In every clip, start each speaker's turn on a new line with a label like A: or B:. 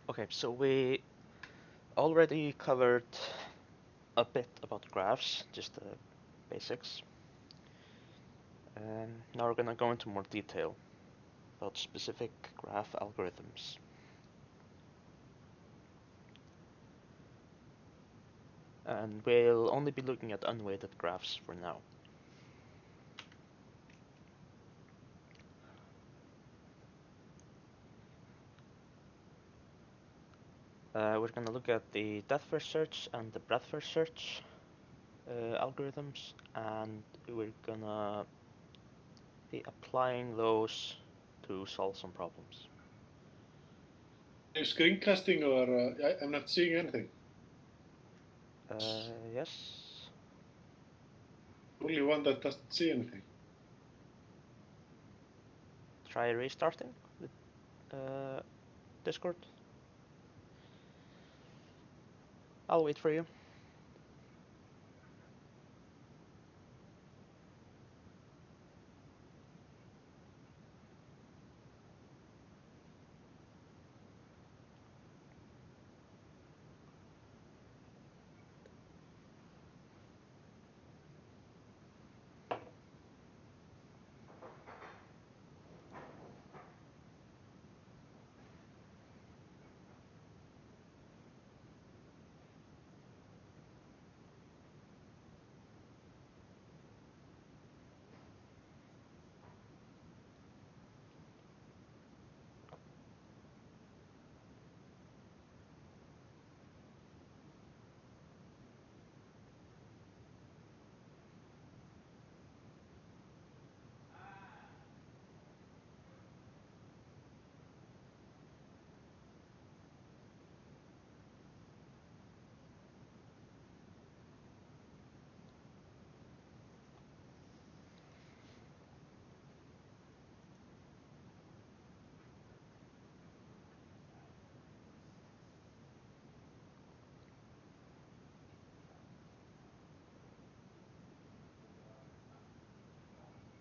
A: Okay, so we already covered a bit about graphs, just the basics. And now we're gonna go into more detail about specific graph algorithms. And we'll only be looking at unweighted graphs for now. We're gonna look at the depth first search and the breadth first search algorithms, and we're gonna be applying those to solve some problems.
B: Are you screencasting or I'm not seeing anything?
A: Yes.
B: Only one that doesn't see anything.
A: Try restarting the Discord. I'll wait for you.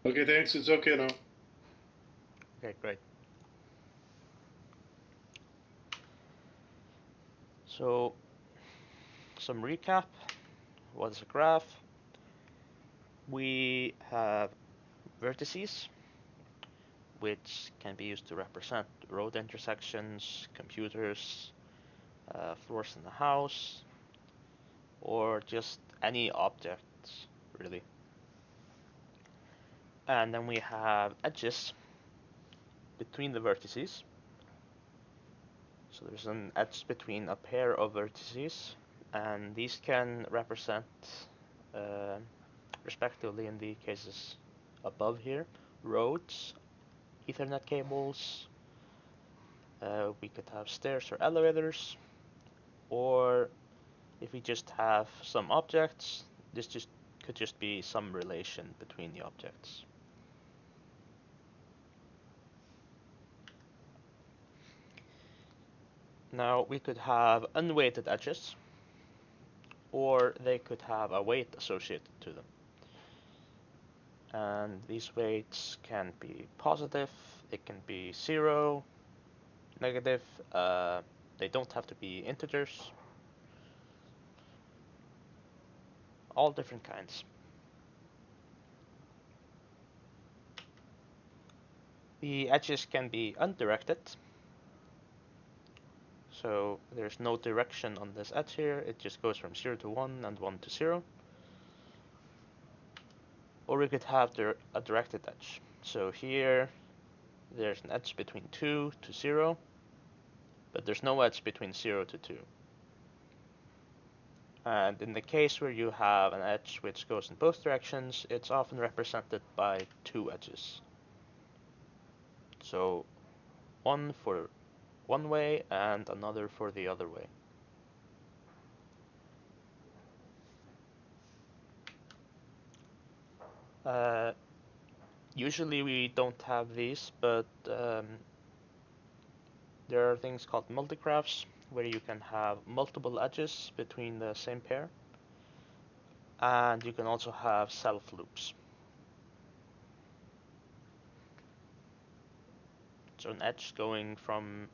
B: Okay, thanks. It's okay now.
A: Okay, great. So, some recap. What is a graph? We have vertices, which can be used to represent road intersections, computers, floors in the house, or just any objects, really. And then we have edges between the vertices. So there's an edge between a pair of vertices, and these can represent, uh, respectively in the cases above here, roads, Ethernet cables, we could have stairs or elevators, or if we just have some objects, this just could just be some relation between the objects. Now we could have unweighted edges, or they could have a weight associated to them. And these weights can be positive, it can be 0, negative, they don't have to be integers, all different kinds. The edges can be undirected, so there's no direction on this edge here, it just goes from 0 to 1 and 1 to 0. Or we could have a directed edge. So here there's an edge between 2 to 0, but there's no edge between 0 to 2. And in the case where you have an edge which goes in both directions, it's often represented by two edges. So one for one way and another for the other way. Usually we don't have these, but there are things called multigraphs where you can have multiple edges between the same pair. And you can also have self loops. So an edge going from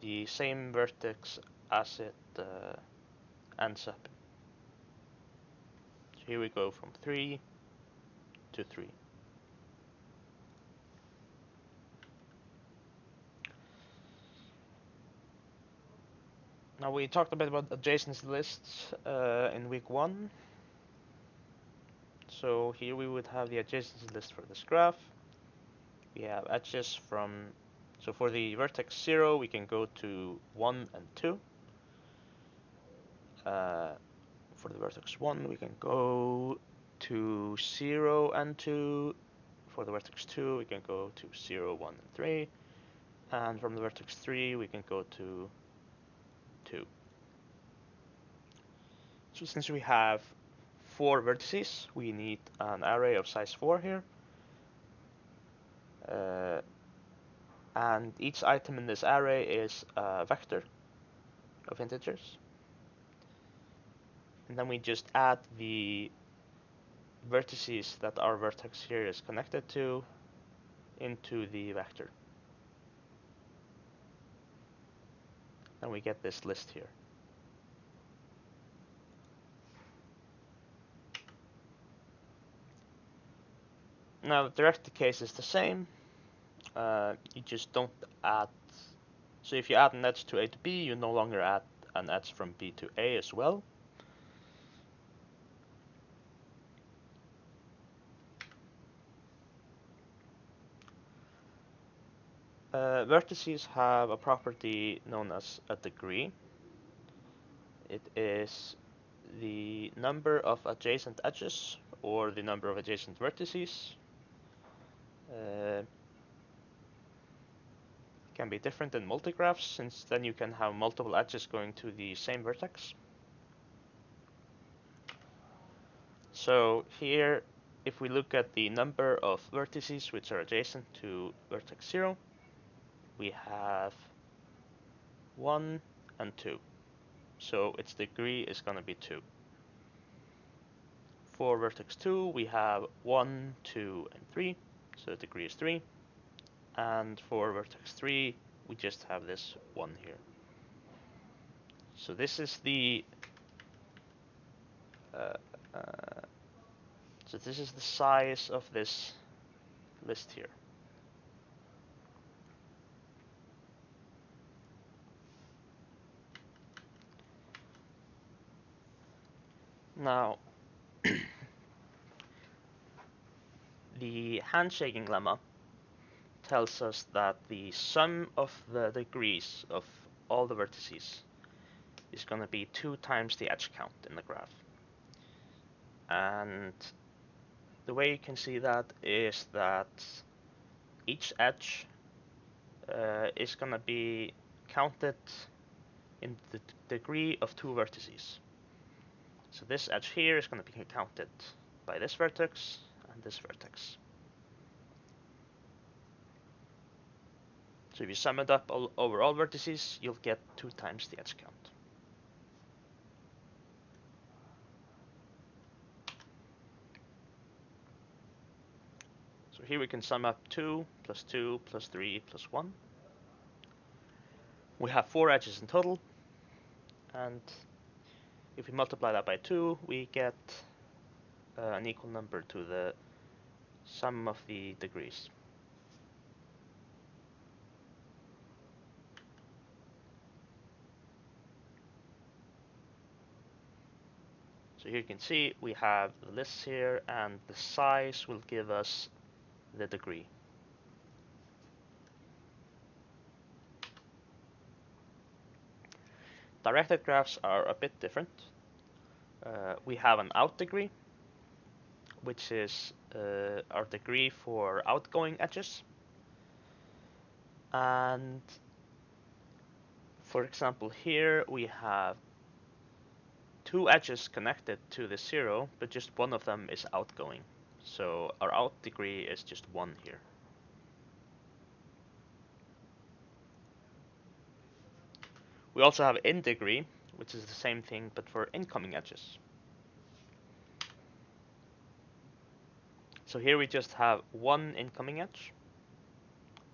A: the same vertex as it ends up. So here we go from 3 to 3. Now we talked a bit about adjacency lists in week 1. So here we would have the adjacency list for this graph. We have edges from, so for the vertex 0 we can go to 1 and 2. For the vertex 1 we can go to 0 and 2. For the vertex 2 we can go to 0, 1 and 3. And from the vertex 3 we can go to 2. So since we have 4 vertices, we need an array of size 4 here. And each item in this array is a vector of integers. And then we just add the vertices that our vertex here is connected to into the vector. And we get this list here. Now the directed case is the same. You just don't add. So if you add an edge to A to B, you no longer add an edge from B to A as well. Vertices have a property known as a degree. It is the number of adjacent edges or the number of adjacent vertices. Can be different in multigraphs, since then you can have multiple edges going to the same vertex. So here, if we look at the number of vertices which are adjacent to vertex 0, we have 1 and 2. So its degree is going to be 2. For vertex 2, we have 1, 2, and 3, so the degree is 3. And for vertex 3, we just have this 1 here. So this is the size of this list here. Now, the handshaking lemma tells us that the sum of the degrees of all the vertices is going to be 2 times the edge count in the graph. And the way you can see that is that each edge is going to be counted in the degree of 2 vertices. So this edge here is going to be counted by this vertex and this vertex. So if you sum it up over all vertices, you'll get 2 times the edge count. So here we can sum up 2 plus 2 plus 3 plus 1. We have 4 edges in total, and if we multiply that by 2, we get an equal number to the sum of the degrees. So here you can see we have the lists here, and the size will give us the degree. Directed graphs are a bit different. We have an out degree, which is our degree for outgoing edges. And for example, here we have 2 edges connected to the 0, but just one of them is outgoing. So our out degree is just 1 here. We also have in degree, which is the same thing but for incoming edges. So here we just have 1 incoming edge.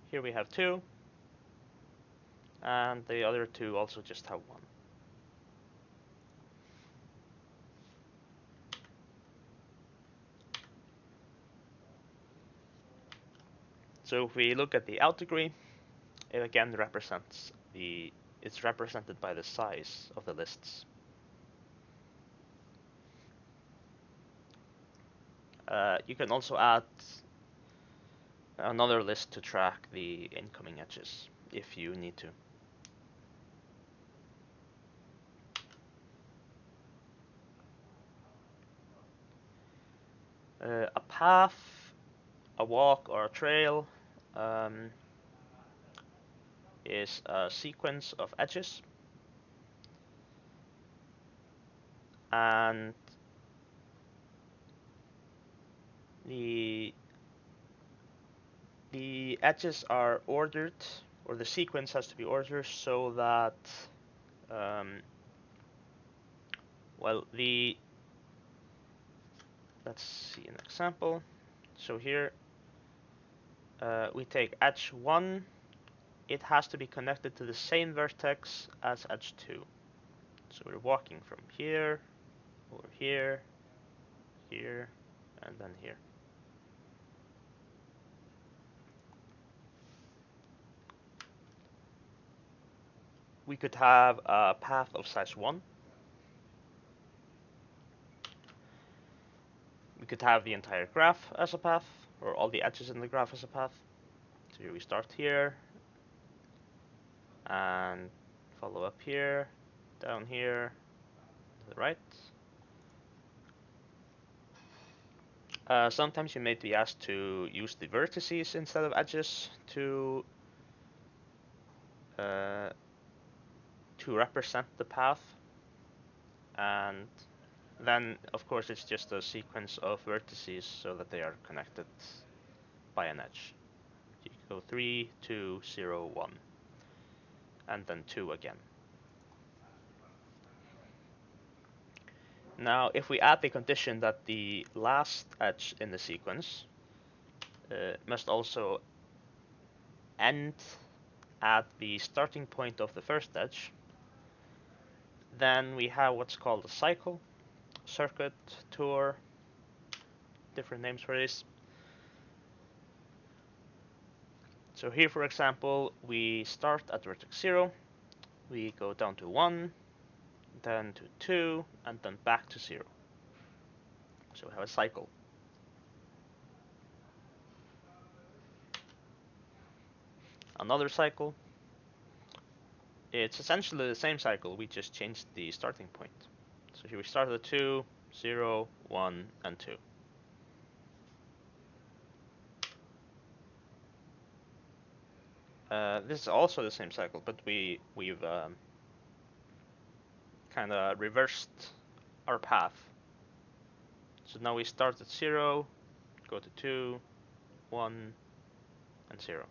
A: Here we have 2. and the other two also just have one. So if we look at the out degree, it again represents it's represented by the size of the lists. You can also add another list to track the incoming edges if you need to. A path, a walk, or a trail is a sequence of edges, and the edges are ordered, or the sequence has to be ordered so that well, let's see an example. So here we take edge 1. It has to be connected to the same vertex as edge 2. So we're walking from here, over here, here, and then here. We could have a path of size 1. We could have the entire graph as a path, or all the edges in the graph as a path. So here we start here, and follow up here, down here, to the right. Sometimes you may be asked to use the vertices instead of edges to represent the path, and then of course it's just a sequence of vertices so that they are connected by an edge. You go 3, 2, 0, 1, and then 2 again. Now, if we add the condition that the last edge in the sequence must also end at the starting point of the first edge, then we have what's called a cycle, circuit, tour, different names for this. So here, for example, we start at vertex 0, we go down to 1, then to 2, and then back to 0. So we have a cycle. Another cycle. It's essentially the same cycle, we just changed the starting point. So here we start at 2, 0, 1, and 2. This is also the same cycle, but we've kind of reversed our path. So now we start at 0, go to 2, 1, and 0.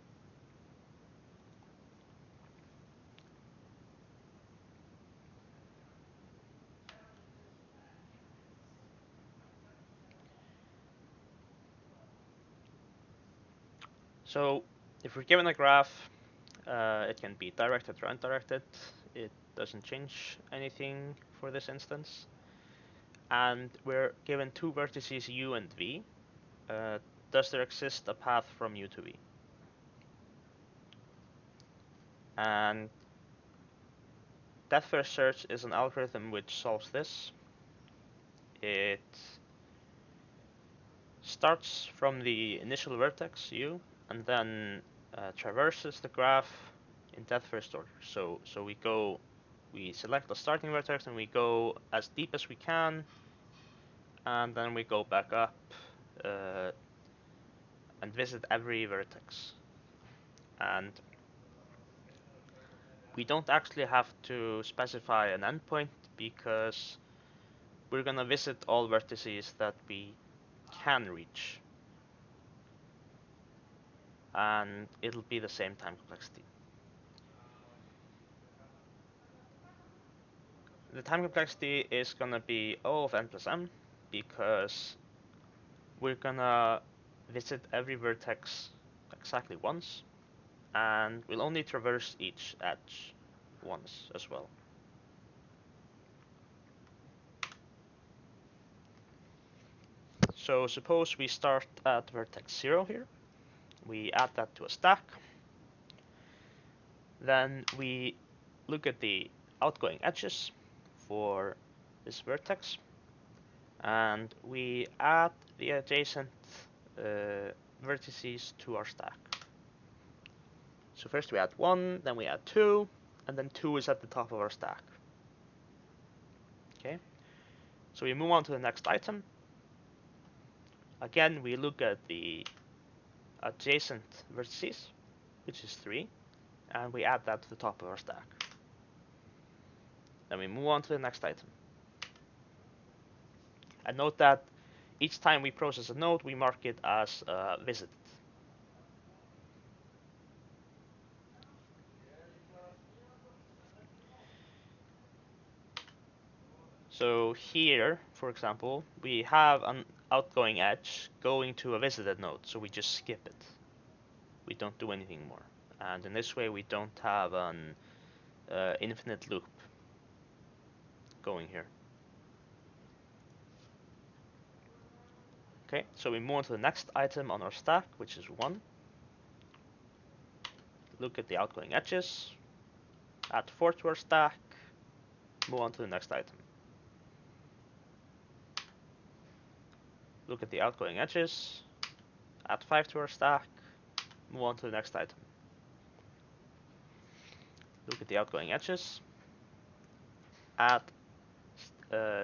A: So if we're given a graph, it can be directed or undirected. It doesn't change anything for this instance. And we're given two vertices u and v. Does there exist a path from u to v? And depth first search is an algorithm which solves this. It starts from the initial vertex u and then traverses the graph in depth first order. So we select the starting vertex and we go as deep as we can, and then we go back up and visit every vertex. And we don't actually have to specify an endpoint because we're gonna visit all vertices that we can reach, and it'll be the same time complexity. The time complexity is gonna be O of n plus m because we're gonna visit every vertex exactly once, and we'll only traverse each edge once as well. So suppose we start at vertex 0 here. We add that to a stack. Then we look at the outgoing edges for this vertex, and we add the adjacent vertices to our stack. So first we add 1, then we add 2, and then 2 is at the top of our stack. Okay, so we move on to the next item. Again, we look at the adjacent vertices, which is 3, and we add that to the top of our stack. Then we move on to the next item. And note that each time we process a node, we mark it as visited. So here, for example, we have an outgoing edge going to a visited node, so we just skip it. We don't do anything more. And in this way, we don't have an infinite loop going here. Okay, so we move on to the next item on our stack, which is 1. Look at the outgoing edges, add 4 to our stack, move on to the next item. Look at the outgoing edges, add 5 to our stack, move on to the next item. Look at the outgoing edges, add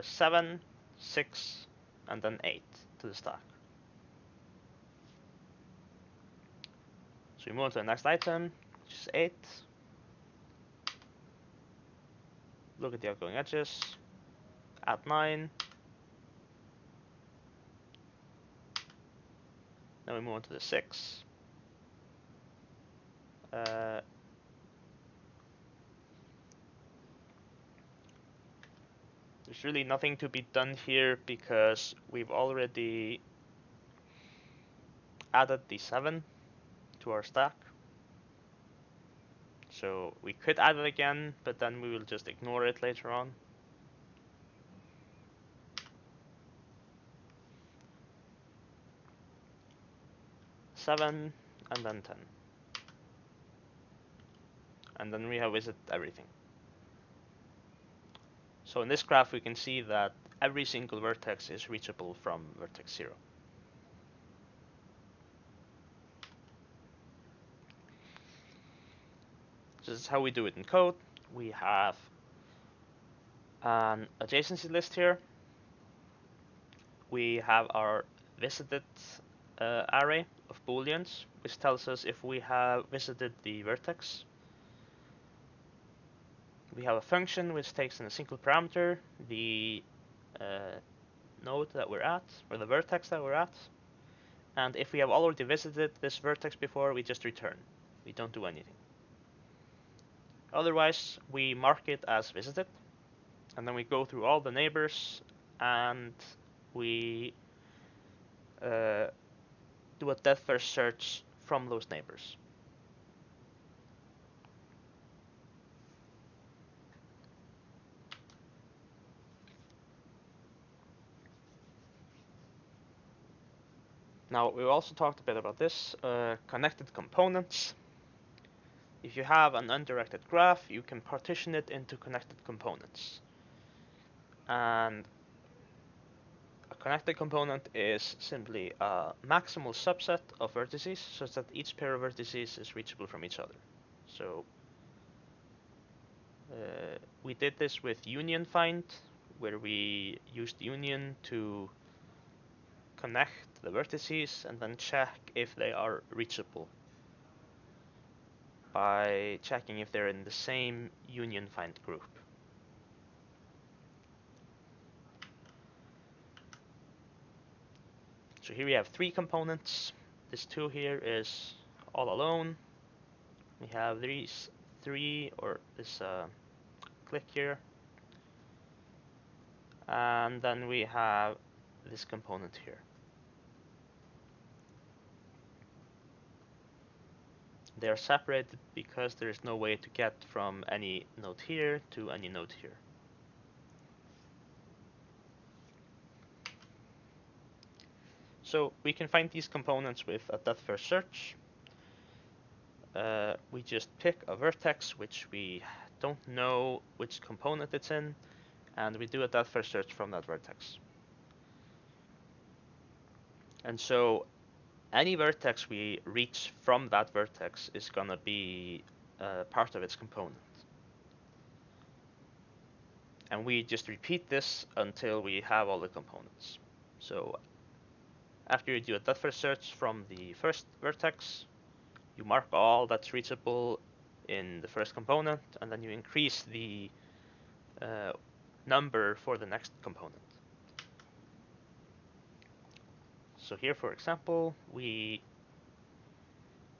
A: 7, 6, and then 8 to the stack. So we move on to the next item, which is 8. Look at the outgoing edges, add 9. Then we move on to the 6. There's really nothing to be done here because we've already added the 7 to our stack. So we could add it again, but then we will just ignore it later on. Seven, and then 10. And then we have visit everything. So in this graph, we can see that every single vertex is reachable from vertex 0. This is how we do it in code. We have an adjacency list here. We have our visited array of booleans, which tells us if we have visited the vertex. We have a function which takes in a single parameter the node that we're at, or the vertex that we're at. And if we have already visited this vertex before, we just return. We don't do anything. Otherwise, we mark it as visited, and then we go through all the neighbors, and we do a depth first search from those neighbors. Now, we also talked a bit about this, connected components. If you have an undirected graph, you can partition it into connected components. And a connected component is simply a maximal subset of vertices such that each pair of vertices is reachable from each other. So we did this with union find, where we used union to connect the vertices and then check if they are reachable by checking if they're in the same union find group. So here we have 3 components. This 2 here is all alone. We have these 3, or this click here. And then we have this component here. They are separated because there is no way to get from any node here to any node here. So we can find these components with a depth first search. We just pick a vertex which we don't know which component it's in, and we do a depth first search from that vertex. And so any vertex we reach from that vertex is gonna be part of its component. And we just repeat this until we have all the components. So after you do a depth first search from the first vertex, you mark all that's reachable in the first component, and then you increase the number for the next component. So here, for example, we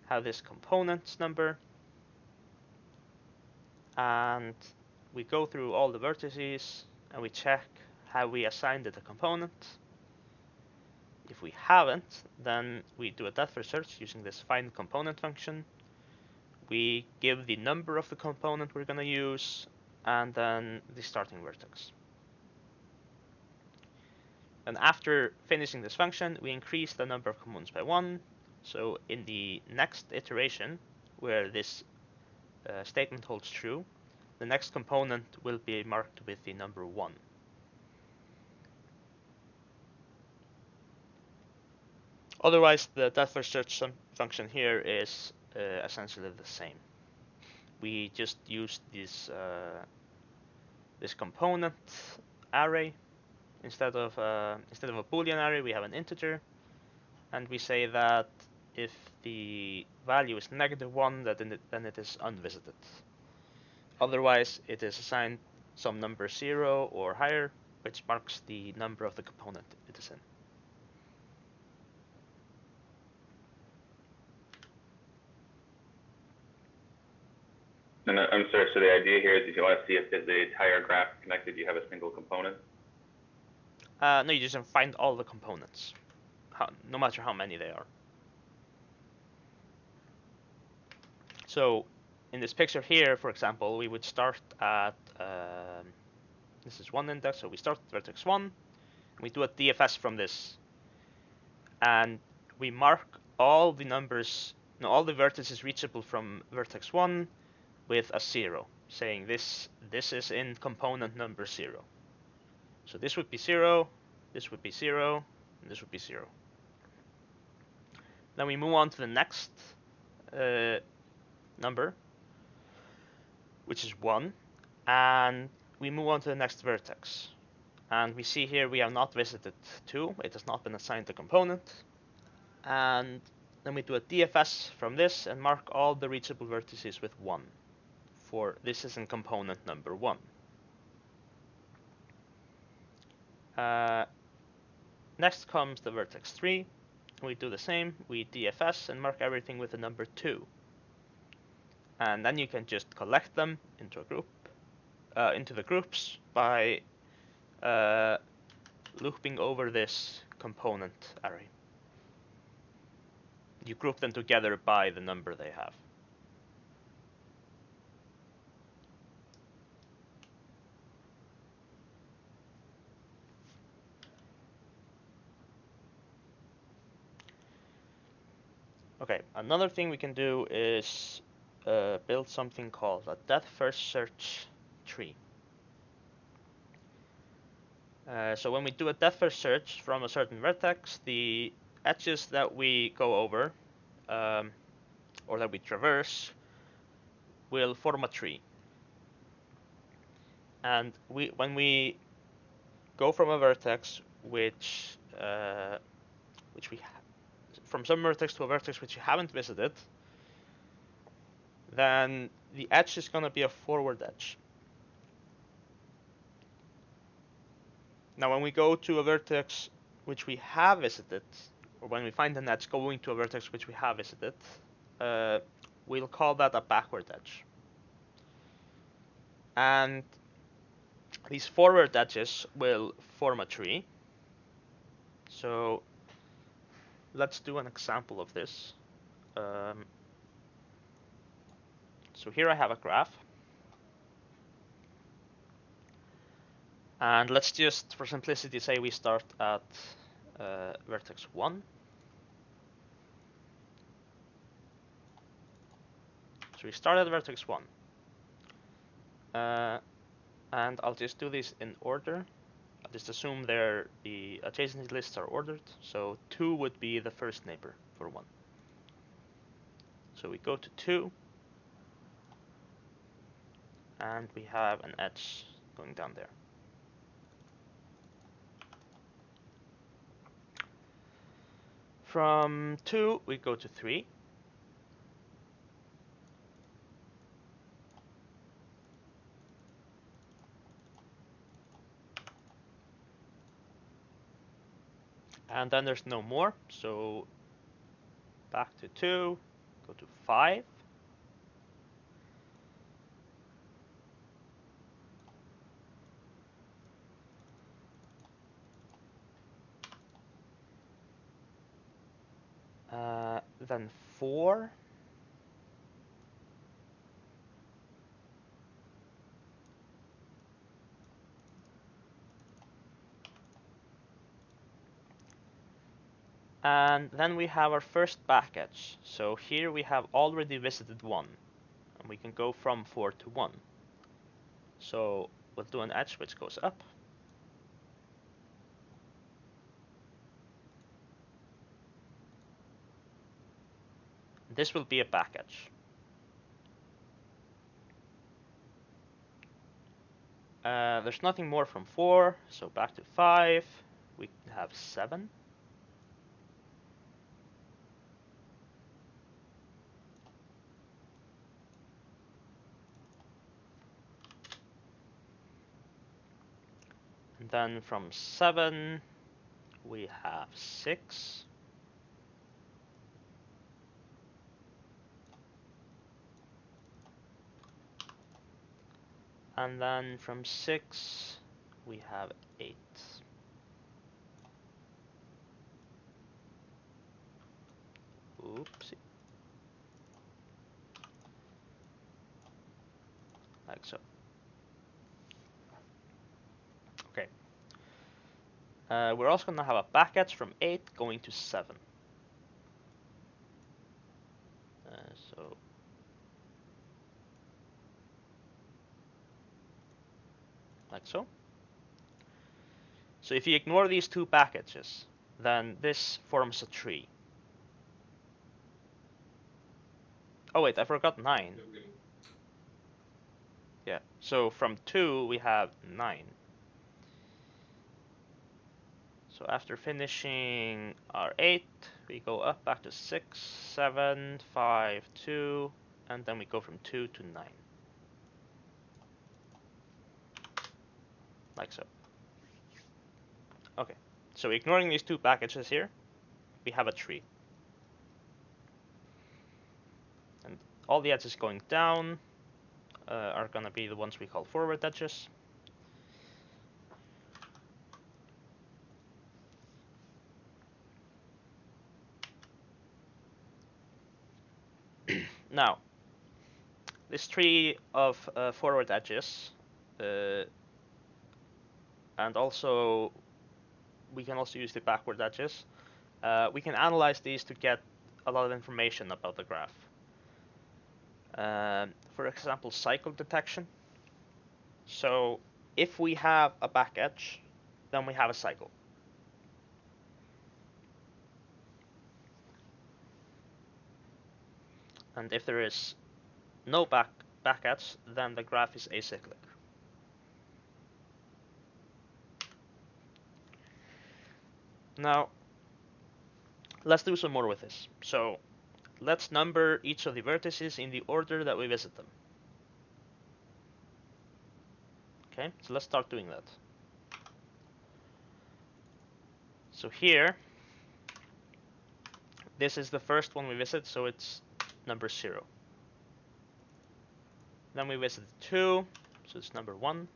A: have this components number, and we go through all the vertices and we check have we assigned it a component. If we haven't, then we do a depth first search using this find component function. We give the number of the component we're going to use and then the starting vertex. And after finishing this function, we increase the number of components by 1. So in the next iteration, where this statement holds true, the next component will be marked with the number 1. Otherwise, the depth first search function here is essentially the same. We just use this component array instead of a Boolean array. We have an integer, and we say that if the value is -1, then it is unvisited. Otherwise, it is assigned some number 0 or higher, which marks the number of the component it is in.
C: And I'm sorry, so the idea here is if you want to see if the entire graph is connected, you have a single component?
A: No, you just find all the components, no matter how many they are. So in this picture here, for example, we would start at, this is 1 index, so we start at vertex 1, and we do a DFS from this, and we mark all the numbers, all the vertices reachable from vertex 1 with a 0, saying this is in component number 0. So this would be 0, this would be 0, and this would be 0. Then we move on to the next number, which is 1, and we move on to the next vertex. And we see here we have not visited 2, it has not been assigned a component. And then we do a DFS from this and mark all the reachable vertices with 1, for this is in component number 1. Next comes the vertex 3. We do the same, we DFS and mark everything with the number 2. And then you can just collect them into a group, into the groups by looping over this component array. You group them together by the number they have. Okay, another thing we can do is build something called a depth first search tree. So when we do a depth first search from a certain vertex, the edges that we go over or that we traverse will form a tree. And when we go from a vertex from some vertex to a vertex which you haven't visited, then the edge is going to be a forward edge. Now when we go to a vertex which we have visited, or when we find an edge going to a vertex which we have visited, we'll call that a backward edge. And these forward edges will form a tree. So let's do an example of this. So here I have a graph. And let's just, for simplicity, say we start at vertex 1. So we start at vertex 1. And I'll just do this in order. I'll just assume the adjacency lists are ordered. So 2 would be the first neighbor for 1. So we go to 2. And we have an edge going down there. From 2, we go to 3. And then there's no more, so back to 2, go to 5. Then 4. And then we have our first back edge. So here we have already visited 1. And we can go from 4 to 1. So we'll do an edge which goes up. This will be a back edge. There's nothing more from 4, so back to 5. We have 7. And then from 7, we have 6. And then from 6, we have 8. Oopsie. Like so. Okay. We're also going to have a back edge from 8 going to 7. So like so. So if you ignore these two back edges, then this forms a tree. Oh wait, I forgot 9. Yeah, so from 2 we have 9. So after finishing our 8, we go up back to 6, 7, 5, 2, and then we go from 2 to 9. Like so. Okay, so ignoring these two back edges here, we have a tree. And all the edges going down are going to be the ones we call forward edges. Now, this tree of forward edges, and also we can also use the backward edges. We can analyze these to get a lot of information about the graph. For example, cycle detection. So if we have a back edge, then we have a cycle. And if there is no back edge, then the graph is acyclic. Now, let's do some more with this. So let's number each of the vertices in the order that we visit them. Okay, so let's start doing that. So here, this is the first one we visit, so it's number 0. Then we visit 2, so it's number 1.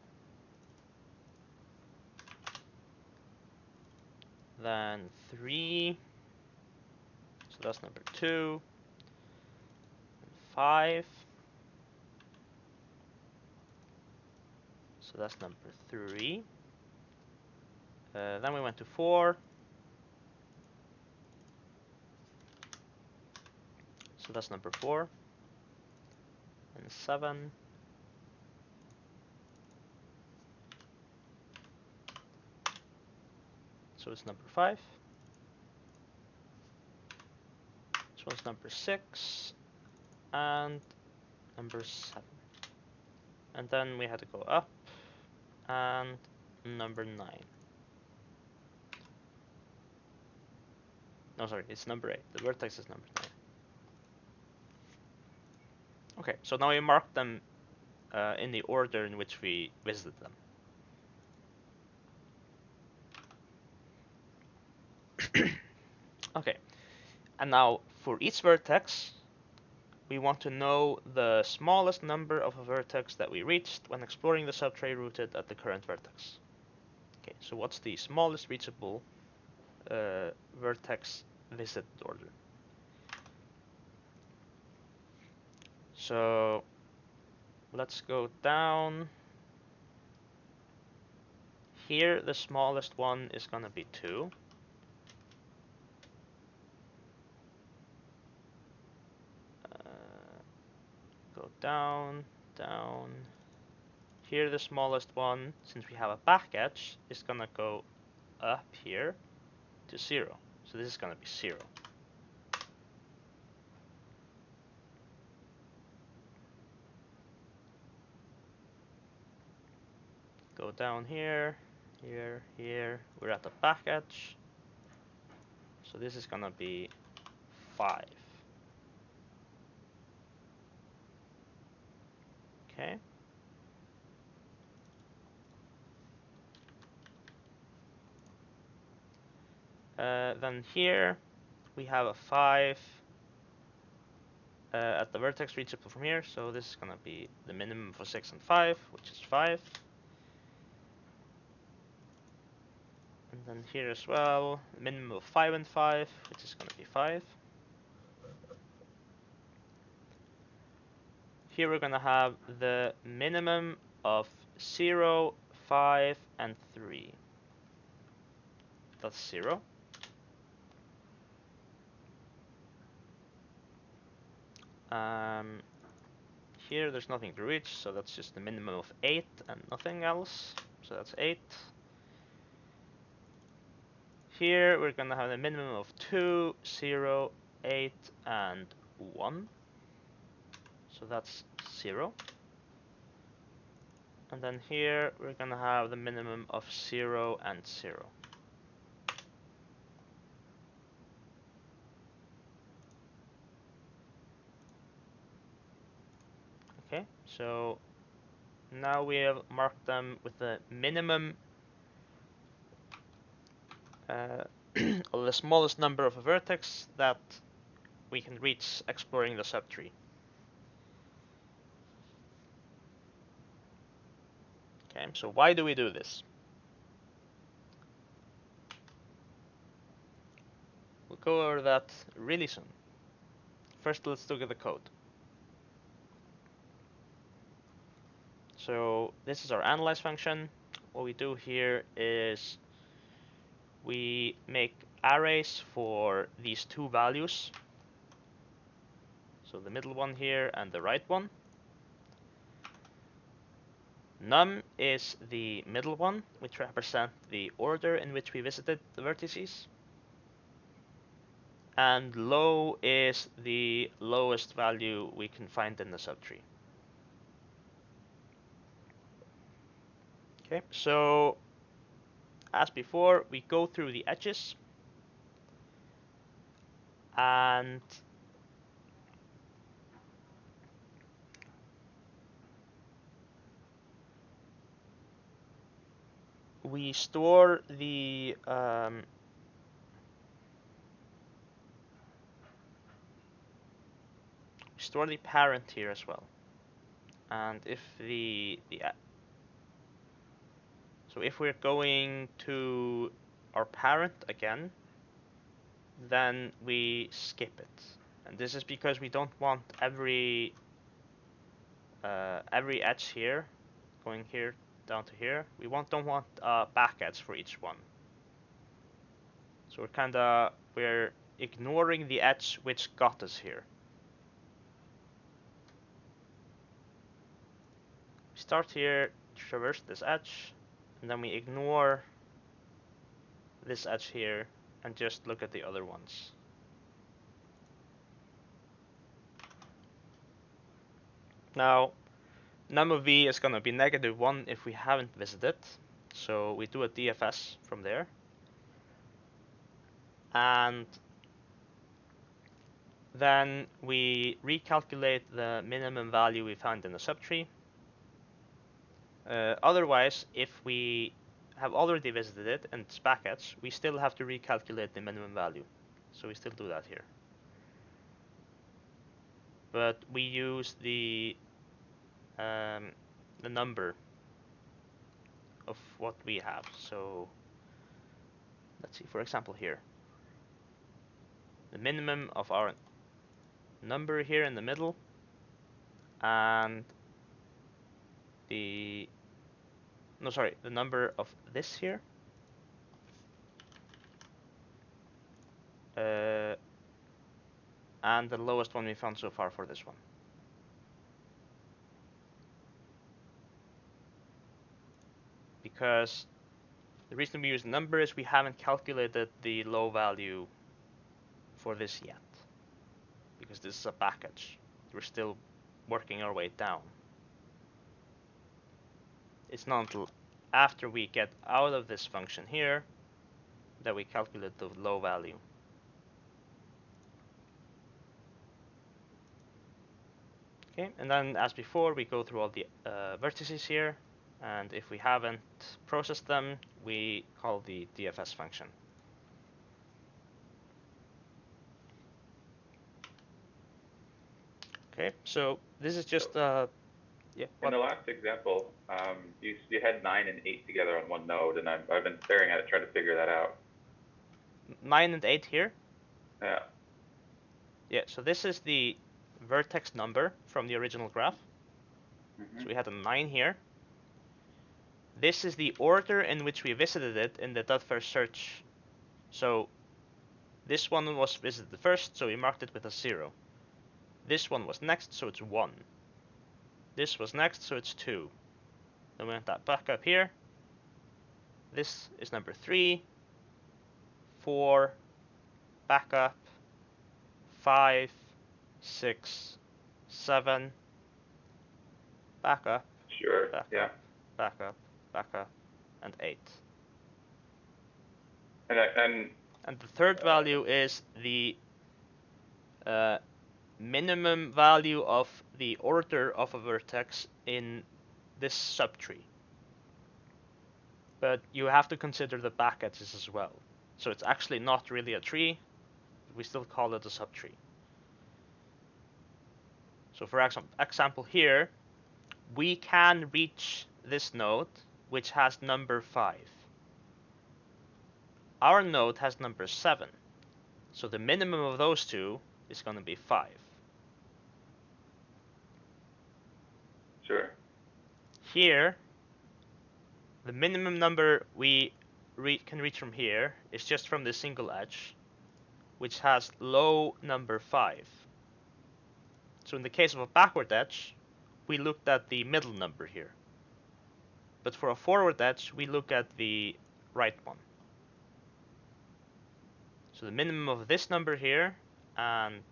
A: Then 3, so that's number 2. And 5. So that's number 3. Then we went to 4. So that's number 4. And 7. So it's number 5. This one's number 6. And number 7. And then we had to go up. And number 9. No, sorry, it's number 8. The vertex is number 9. Okay, so now we mark them in the order in which we visited them. Okay, and now for each vertex, we want to know the smallest number of a vertex that we reached when exploring the subtree rooted at the current vertex. Okay, so what's the smallest reachable vertex visited order? So let's go down. Here, the smallest one is going to be 2. Go down, down. Here, the smallest one, since we have a back edge, is going to go up here to 0. So this is going to be 0. Go down here, here, here. We're at the back edge. So this is going to be 5. Okay. Then here we have a 5 at the vertex reachable from here. So this is going to be the minimum for 6 and 5, which is 5. And then here as well, minimum of 5 and 5, which is going to be 5. Here we're going to have the minimum of 0, 5, and 3. That's 0. Here there's nothing to reach, so that's just the minimum of 8 and nothing else. So that's 8. Here we're going to have the minimum of 2, 0, 8, and 1. So that's 0. And then here we're going to have the minimum of 0 and 0. Okay, so now we have marked them with the minimum or the smallest number of a vertex that we can reach exploring the subtree. Okay, so why do we do this? We'll go over that really soon. First, let's look at the code. So this is our analyze function. What we do here is we make arrays for these two values. So the middle one here and the right one. Num is the middle one, which represents the order in which we visited the vertices. And low is the lowest value we can find in the subtree. Okay, so as before, we go through the edges and we store the parent here as well. And if so if we're going to our parent again, then we skip it. And this is because we don't want every edge here going here down to here, we don't want back edge for each one. So we're ignoring the edge which got us here. We start here, traverse this edge, and then we ignore this edge here and just look at the other ones. Now, num of v is going to be -1 if we haven't visited, so we do a DFS from there. And then we recalculate the minimum value we found in the subtree. Otherwise, if we have already visited it and it's back edge, we still have to recalculate the minimum value. So we still do that here. But we use the number of what we have. So let's see, for example here. The minimum of our number here in the middle and the number of this here. And the lowest one we found so far for this one. Because the reason we use the number is we haven't calculated the low value for this yet. Because this is a back edge. We're still working our way down. It's not until after we get out of this function here that we calculate the low value. Okay, and then as before, we go through all the vertices here, and if we haven't processed them, we call the DFS function. Okay, so this is just yeah.
C: In the last example, you had 9 and 8 together on one node, and I've been staring at it trying to figure that out.
A: 9 and 8 here?
C: Yeah.
A: Yeah, so this is the vertex number from the original graph. So we had a 9 here. This is the order in which we visited it in the .first search. So this one was visited first, so we marked it with a 0. This one was next, so it's 1. This was next, so it's 2. Then we went that back up here. This is number 3, 4, back up, 5, 6, 7, back up,
C: Sure.
A: back
C: Yeah.
A: up, back up, back up, and 8. And the third value is the minimum value of the order of a vertex in this subtree. But you have to consider the back edges as well. So it's actually not really a tree, we still call it a subtree. So for example here, we can reach this node, which has number 5. Our node has number 7. So the minimum of those two is going to be 5.
C: Sure.
A: Here, the minimum number we can reach from here is just from the single edge, which has low number 5. So in the case of a backward edge, we looked at the middle number here. But for a forward edge, we look at the right one. So the minimum of this number here and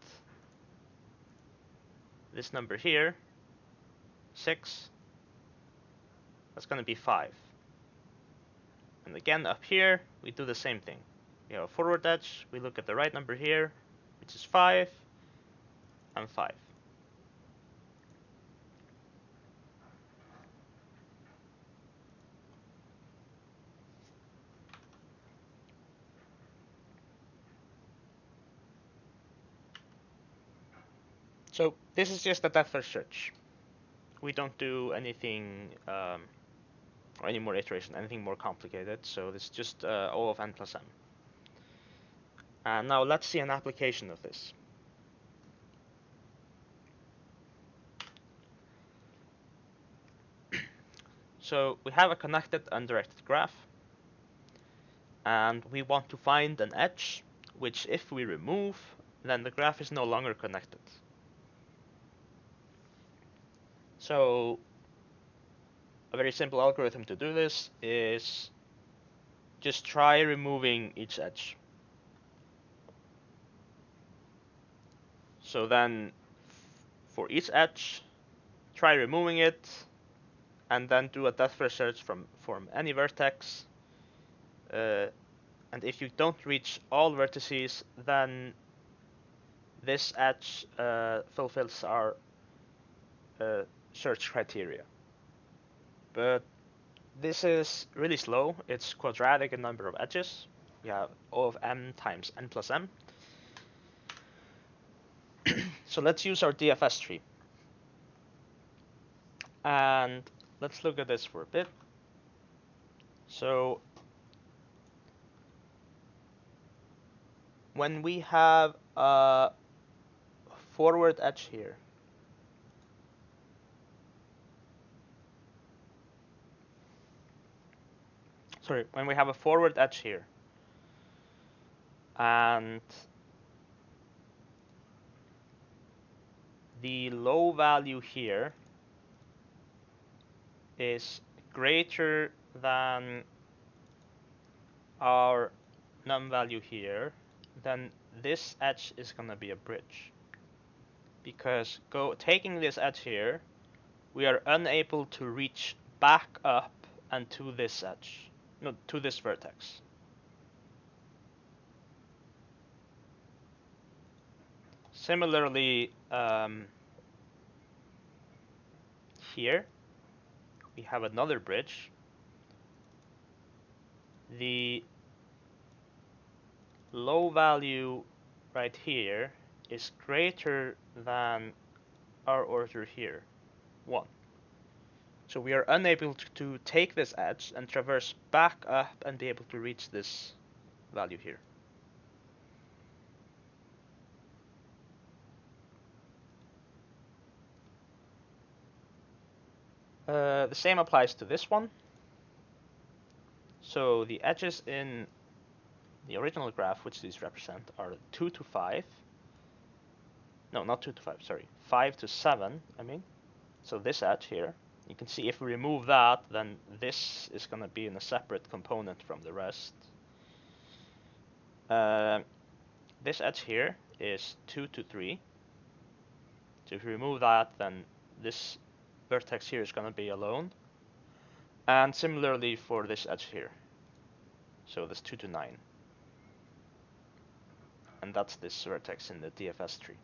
A: this number here, 6, that's going to be 5. And again, up here, we do the same thing. We have a forward edge, we look at the right number here, which is 5, and 5. So this is just a .first search. We don't do anything or any more iteration, anything more complicated. So it's just O of n plus m. And now let's see an application of this. So we have a connected undirected graph, and we want to find an edge, which if we remove, then the graph is no longer connected. So a very simple algorithm to do this is just try removing each edge. So then for each edge, try removing it, and then do a depth first search from any vertex. And if you don't reach all vertices, then this edge fulfills our search criteria. But this is really slow. It's quadratic in number of edges. We have O of m times n plus m. So let's use our DFS tree. And let's look at this for a bit. So when we have a forward edge here, when we have a forward edge here, and the low value here is greater than our num value here, then this edge is going to be a bridge. Because taking this edge here, we are unable to reach back up and to this edge, no, to this vertex. Similarly, here we have another bridge. The low value right here is greater than our order here, 1. So we are unable to take this edge and traverse back up and be able to reach this value here. The same applies to this one. So the edges in the original graph, which these represent, are 2 to 5. No, not 2 to 5, sorry. 5 to 7, I mean. So this edge here, you can see if we remove that, then this is going to be in a separate component from the rest. This edge here is 2 to 3. So if we remove that, then this vertex here is going to be alone. And similarly for this edge here. So this 2 to 9. And that's this vertex in the DFS tree.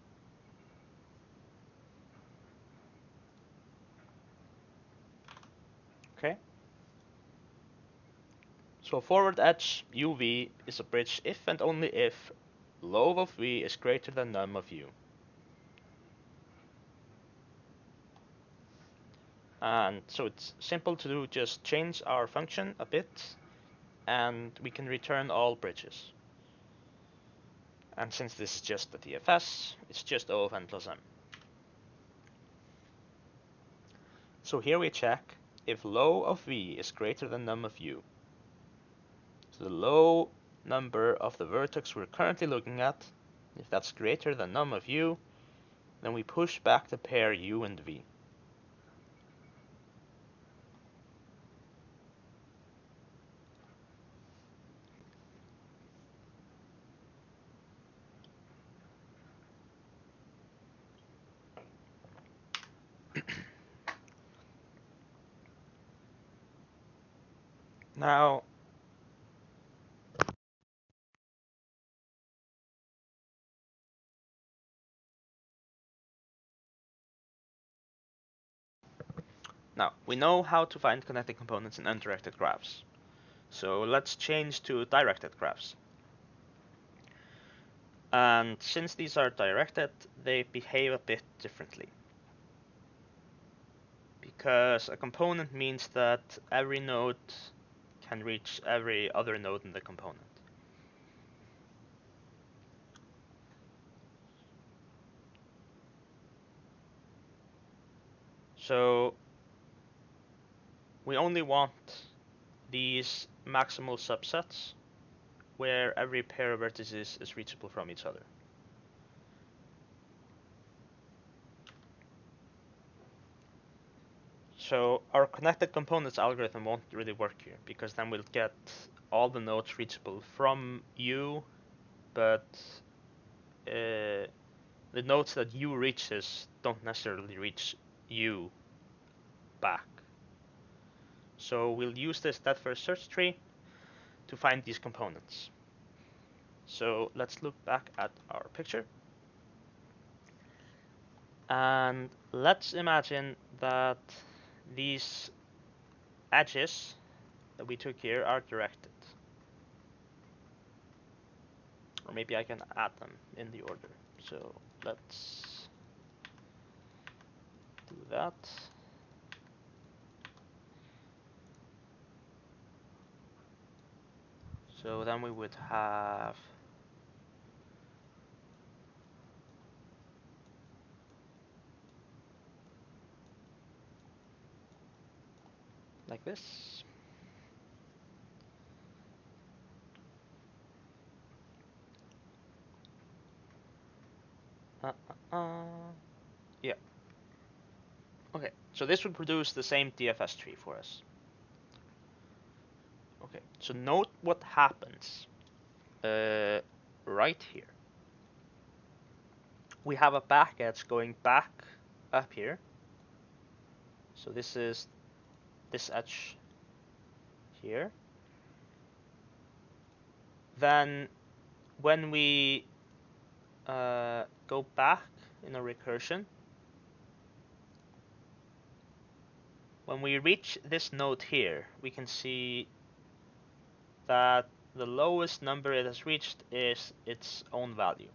A: Okay. So forward edge uv is a bridge if and only if low of v is greater than num of u. And so it's simple to do, just change our function a bit, and we can return all bridges. And since this is just the DFS, it's just O of n plus m. So here we check if low of v is greater than num of u. So the low number of the vertex we're currently looking at, if that's greater than num of u, then we push back the pair u and v. Now, we know how to find connected components in undirected graphs. So let's change to directed graphs. And since these are directed, they behave a bit differently. Because a component means that every node can reach every other node in the component. So we only want these maximal subsets where every pair of vertices is reachable from each other. So our connected components algorithm won't really work here, because then we'll get all the nodes reachable from U, but the nodes that U reaches don't necessarily reach U back. So we'll use this depth first search tree to find these components. So let's look back at our picture. And let's imagine that these edges that we took here are directed. Or maybe I can add them in the order. So let's do that. So then we would have like this. Yeah. Okay, so this would produce the same DFS tree for us. Okay, so note what happens right here. We have a back edge going back up here. So this is this edge here. Then when we go back in a recursion, when we reach this node here, we can see that the lowest number it has reached is its own value.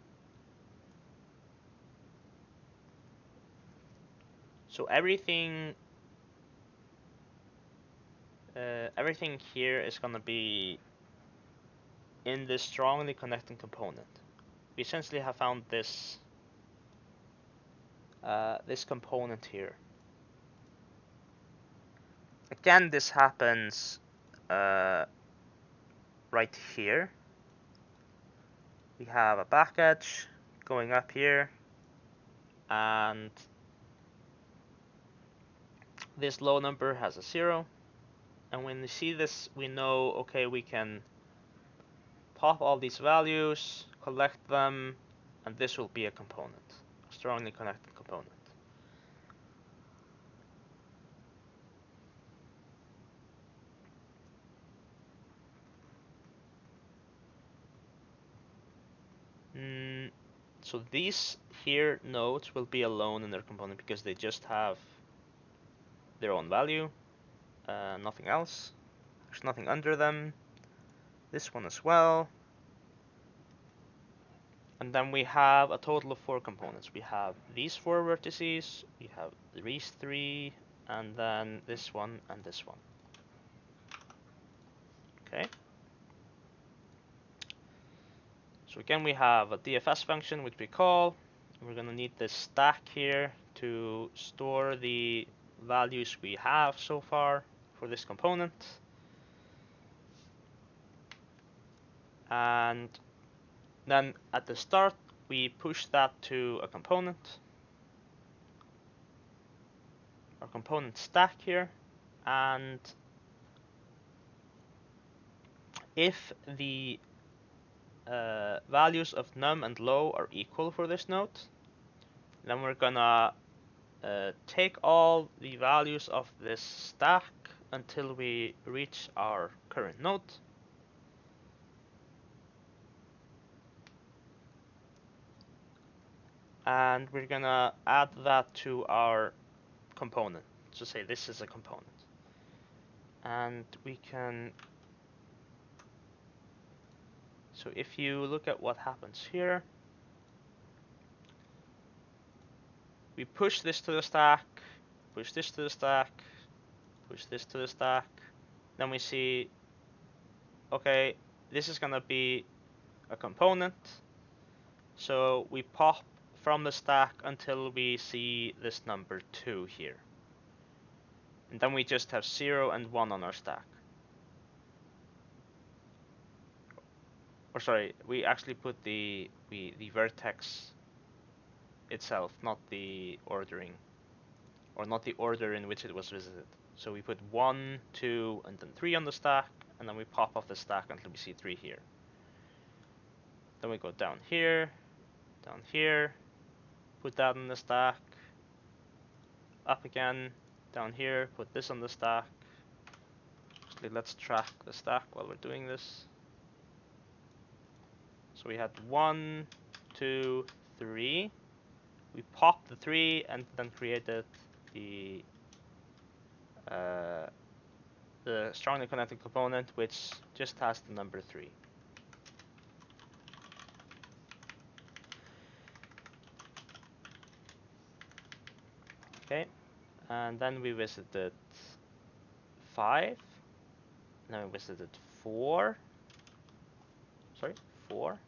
A: So everything here is going to be in this strongly connecting component. We essentially have found this this component here. Again, this happens right here. We have a back edge going up here, and this low number has a 0. And when we see this, we know, okay, we can pop all these values, collect them, and this will be a component, a strongly connected component. So these here nodes will be alone in their component because they just have their own value, nothing else. There's nothing under them. This one as well. And then we have a total of 4 components. We have these 4 vertices, we have these 3, and then this one and this one. Okay. So again, we have a DFS function which we call. We're going to need this stack here to store the values we have so far for this component. And then at the start, we push that to a component, our component stack here. And if the values of num and low are equal for this node, then we're gonna take all the values of this stack until we reach our current node. And we're gonna add that to our component. So say this is a component. And we can, so if you look at what happens here, we push this to the stack, push this to the stack, push this to the stack. Then we see, okay, this is gonna be a component. So we pop from the stack until we see this number 2 here. And then we just have 0 and 1 on our stack. Or sorry, we actually put the vertex itself, not the ordering, or not the order in which it was visited. So we put 1, 2, and then 3 on the stack, and then we pop off the stack until we see 3 here. Then we go down here, put that on the stack, up again, down here, put this on the stack. Actually, let's track the stack while we're doing this. So we had 1, 2, 3. We popped the 3 and then created the strongly connected component, which just has the number 3. Okay, and then we visited 5. Then we visited 4. Sorry, 4.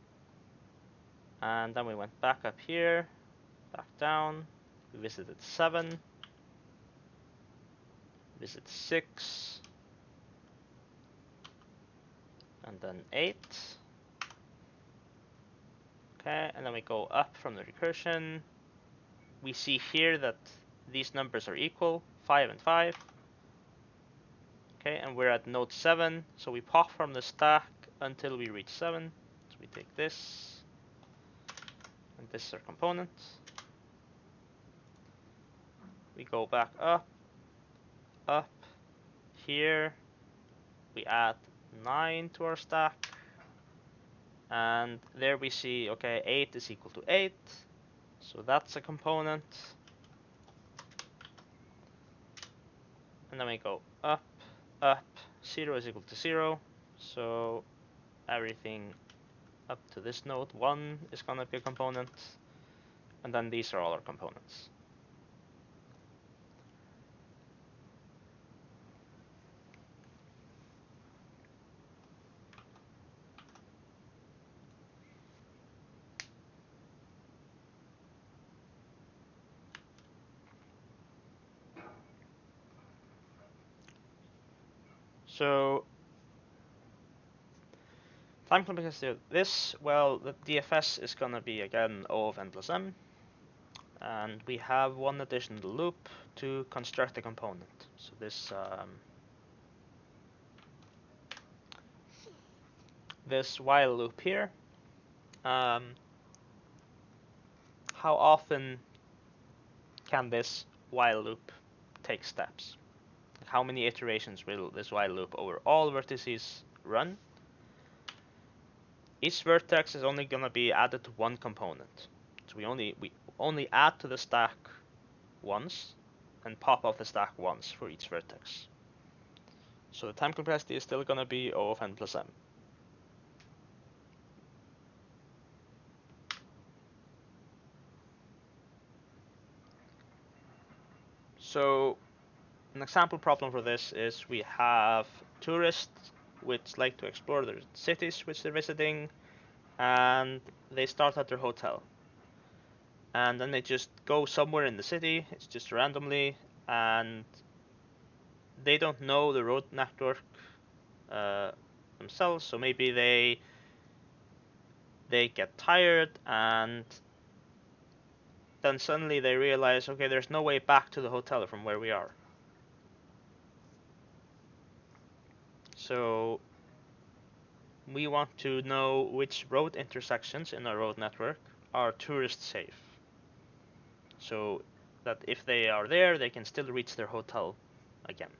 A: And then we went back up here, back down. We visited 7. Visit 6. And then 8. Okay, and then we go up from the recursion. We see here that these numbers are equal, 5 and 5. Okay, and we're at node 7, so we pop from the stack until we reach 7. So we take this, and this is our component. We go back up, here. We add 9 to our stack. And there we see, okay, 8 is equal to 8. So that's a component. And then we go up, 0 is equal to 0. So everything up to this node, 1 is going to be a component. And then these are all our components. So time complexity of this, well, the DFS is going to be again O of n plus m. And we have one additional loop to construct a component. So this while loop here, how often can this while loop take steps? How many iterations will this while loop over all vertices run? Each vertex is only going to be added to one component. So we only add to the stack once and pop off the stack once for each vertex. So the time complexity is still going to be O of n plus m. So an example problem for this is we have tourists which like to explore the cities which they're visiting, and they start at their hotel. And then they just go somewhere in the city, it's just randomly, and they don't know the road network themselves, so maybe they get tired, and then suddenly they realize, okay, there's no way back to the hotel from where we are. So we want to know which road intersections in our road network are tourist safe. So that if they are there, they can still reach their hotel again.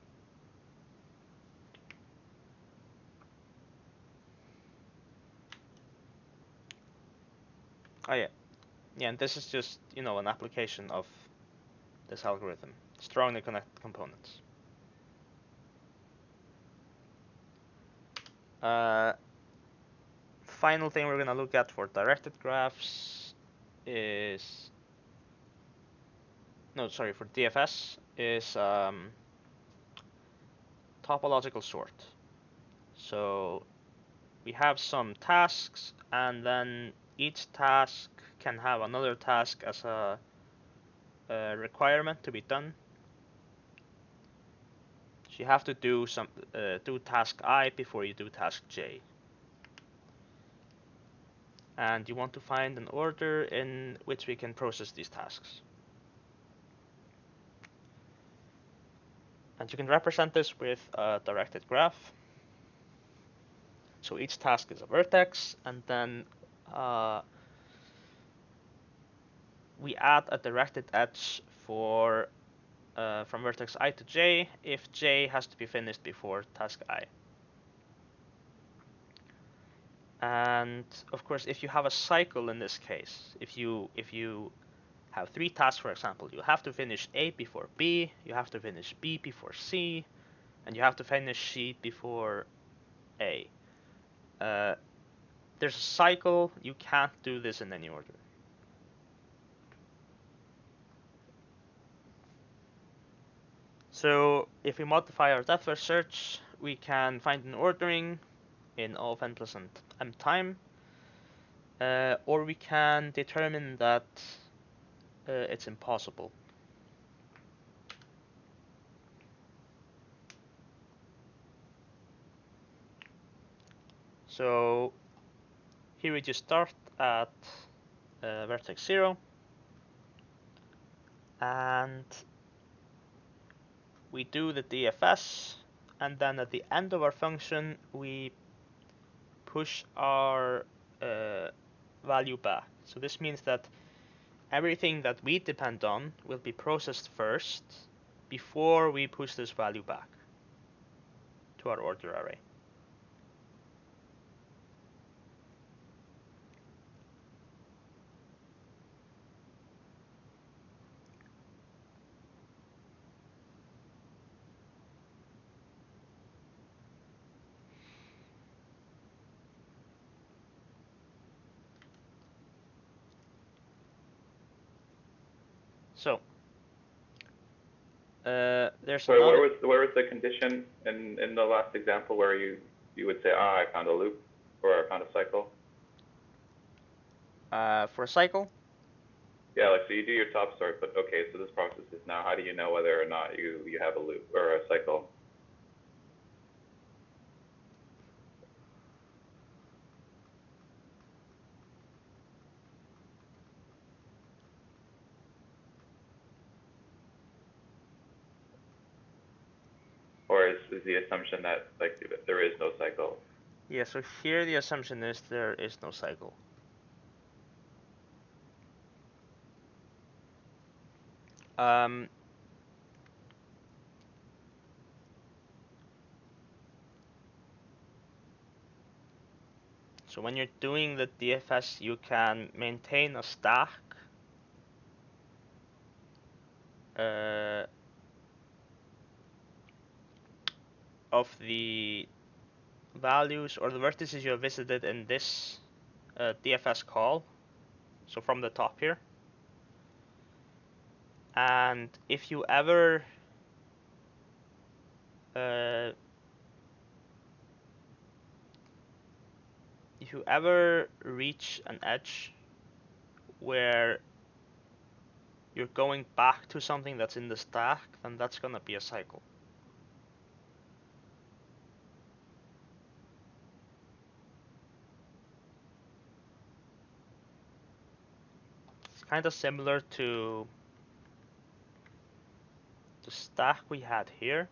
A: Oh yeah. Yeah, and this is just, an application of this algorithm. Strongly connected components. Final thing we're going to look at for directed graphs is... No, sorry, for DFS is topological sort. So we have some tasks, and then each task can have another task as a requirement to be done. So you have to do do task I before you do task J. And you want to find an order in which we can process these tasks. And you can represent this with a directed graph. So each task is a vertex, and then we add a directed edge for from vertex I to j if j has to be finished before task I. And of course, if you have a cycle in this case, if you have 3 tasks, for example, you have to finish A before B, you have to finish B before C, and you have to finish C before A. There's a cycle, you can't do this in any order. So if we modify our depth first search, we can find an ordering in O of n plus m time, or we can determine that it's impossible. So here we just start at vertex 0, and we do the DFS, and then at the end of our function we push our value back. So this means that everything that we depend on will be processed first before we push this value back to our order array. So there's
C: So
A: another.
C: where was the condition in the last example where you would say, I found a loop or I found a cycle?
A: For a cycle?
C: Yeah, like so you do your top sort, but okay, so this process is now, how do you know whether or not you have a loop or a cycle? Or is the assumption that like there is no cycle?
A: Yeah, so here the assumption is there is no cycle. So when you're doing the DFS, you can maintain a stack of the values or the vertices you have visited in this DFS call, so from the top here. And if you ever reach an edge where you're going back to something that's in the stack, then that's gonna be a cycle. It's kind of similar to the stack we had here,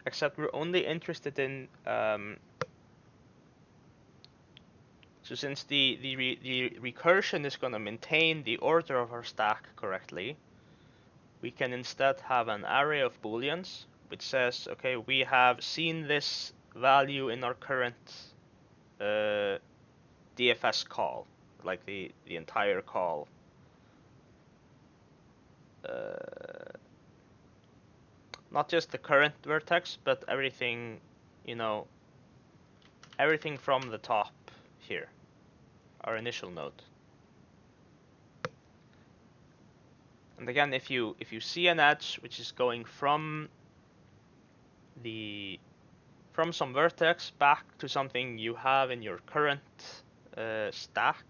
A: except we're only interested in so since the recursion is going to maintain the order of our stack correctly, we can instead have an array of booleans which says, okay, we have seen this value in our current DFS call, like the entire call. Not just the current vertex, but everything, everything from the top here, our initial node. And again, if you see an edge which is going from some vertex back to something you have in your current stack,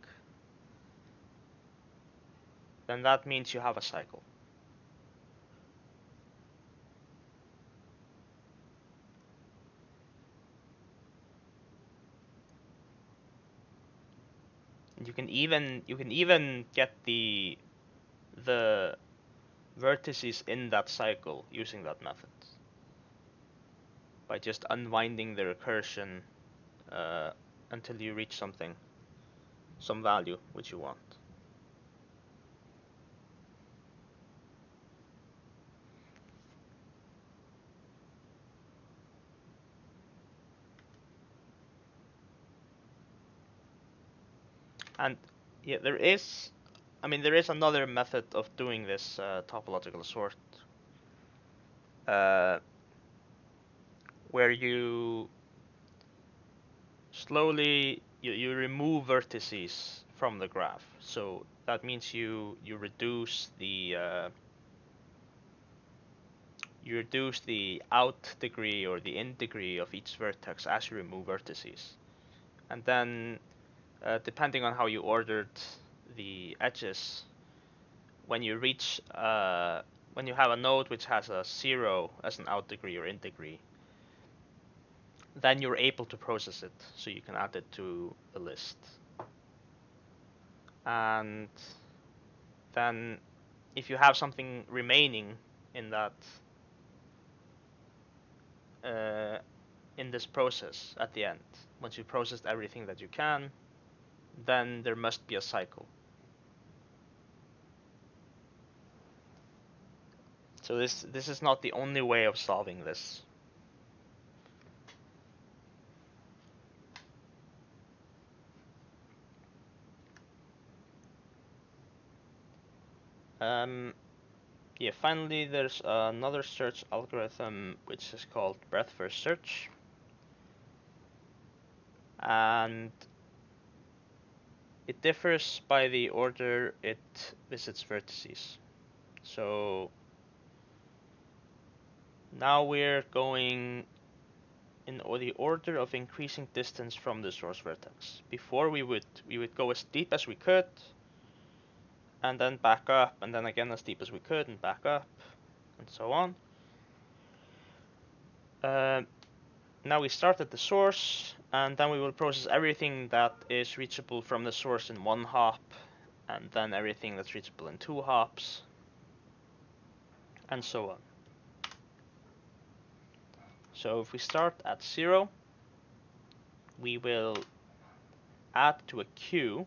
A: then that means you have a cycle. you can even get the vertices in that cycle using that method by just unwinding the recursion until you reach some value which you want. And yeah, there is another method of doing this topological sort, where you slowly you remove vertices from the graph. So that means you reduce the out degree or the in degree of each vertex as you remove vertices, and then depending on how you ordered the edges, when you reach when you have a node which has a 0 as an out degree or in degree, then you're able to process it, so you can add it to the list. And then if you have something remaining in that in this process at the end, once you processed everything that you can, then there must be a cycle. So this is not the only way of solving this. Yeah, finally there's another search algorithm which is called breadth first search, and it differs by the order it visits vertices. So now we're going in the order of increasing distance from the source vertex. Before we would go as deep as we could, and then back up, and then again as deep as we could, and back up, and so on. Now we start at the source, and then we will process everything that is reachable from the source in one hop, and then everything that's reachable in 2 hops, and so on. So if we start at 0, we will add to a queue.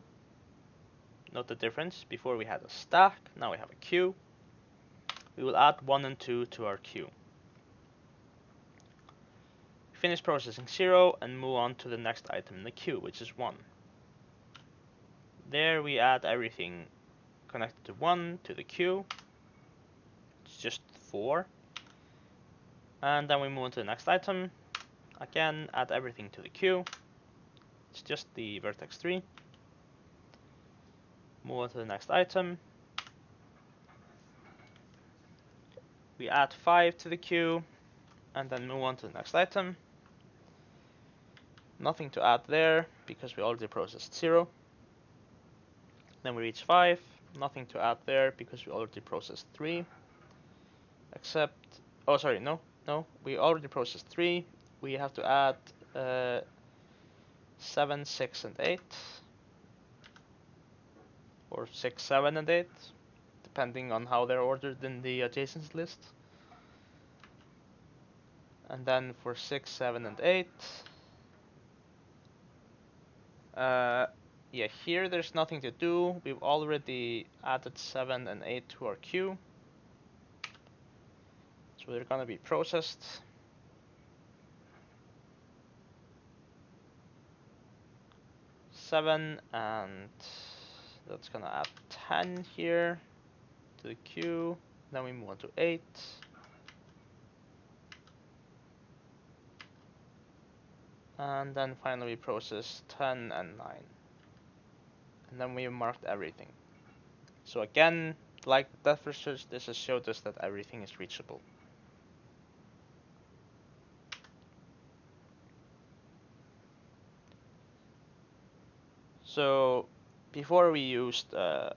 A: Note the difference. Before we had a stack, now we have a queue. We will add 1 and 2 to our queue. Finish processing 0 and move on to the next item in the queue, which is 1. There we add everything connected to 1 to the queue. It's just 4. And then we move on to the next item. Again, add everything to the queue. It's just the vertex 3. Move on to the next item. We add 5 to the queue, and then move on to the next item. Nothing to add there, because we already processed 0. Then we reach 5. Nothing to add there, because we already processed 3. Except, oh sorry, no, we already processed 3. We have to add 7, 6, and 8. Or 6, 7, and 8, depending on how they're ordered in the adjacency list. And then for 6, 7, and 8, yeah, here there's nothing to do. We've already added 7 and 8 to our queue, so they're gonna be processed. Seven, and that's gonna add 10 here to the queue. Then we move on to 8. And then finally we process 10 and 9. And then we marked everything. So again, like the depth first search, this has showed us that everything is reachable. So before we used a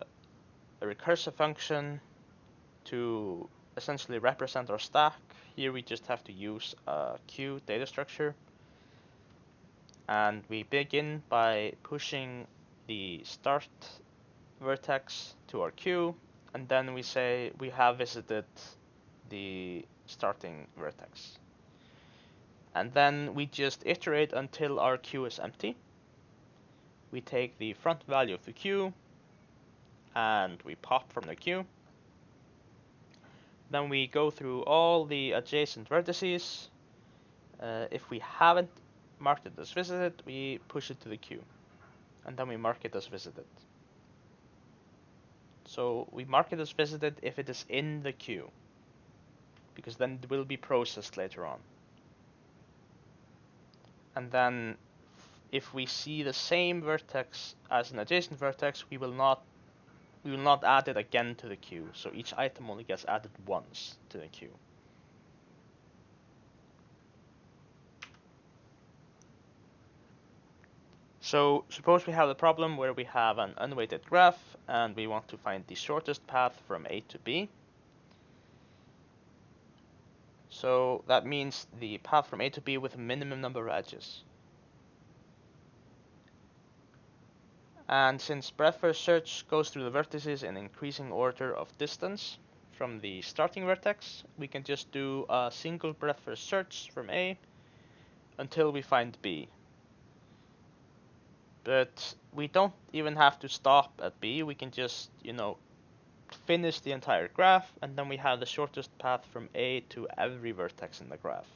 A: recursive function to essentially represent our stack. Here we just have to use a queue data structure. And we begin by pushing the start vertex to our queue, and then we say we have visited the starting vertex. And then we just iterate until our queue is empty. We take the front value of the queue and we pop from the queue. Then we go through all the adjacent vertices. If we haven't marked it as visited, we push it to the queue. And then we mark it as visited. So we mark it as visited if it is in the queue, because then it will be processed later on. And then if we see the same vertex as an adjacent vertex, we will not add it again to the queue. So each item only gets added once to the queue. So suppose we have a problem where we have an unweighted graph and we want to find the shortest path from A to B. So that means the path from A to B with a minimum number of edges. And since breadth first search goes through the vertices in increasing order of distance from the starting vertex, we can just do a single breadth first search from A until we find B. But we don't even have to stop at B, we can just, finish the entire graph, and then we have the shortest path from A to every vertex in the graph.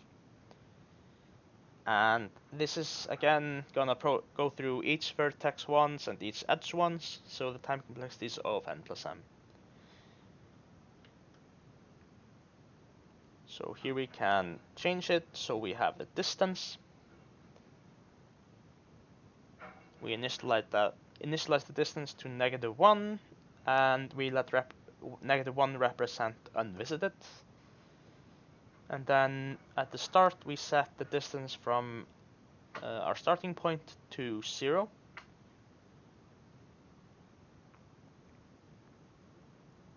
A: And this is again gonna go through each vertex once and each edge once, so the time complexity is O of n plus m. So here we can change it, so we have the distance. We initialize the distance to -1, and we let -1 represent unvisited. And then at the start we set the distance from our starting point to 0.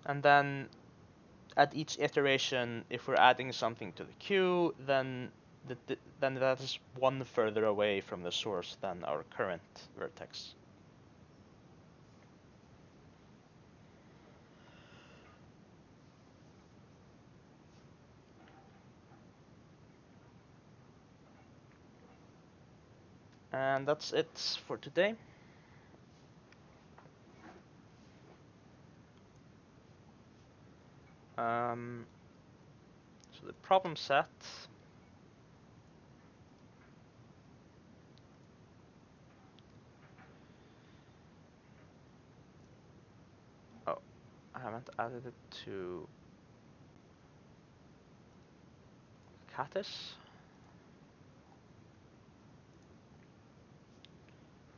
A: And then at each iteration, if we're adding something to the queue, then that is one further away from the source than our current vertex. And that's it for today. So the problem set I haven't added it to Catus.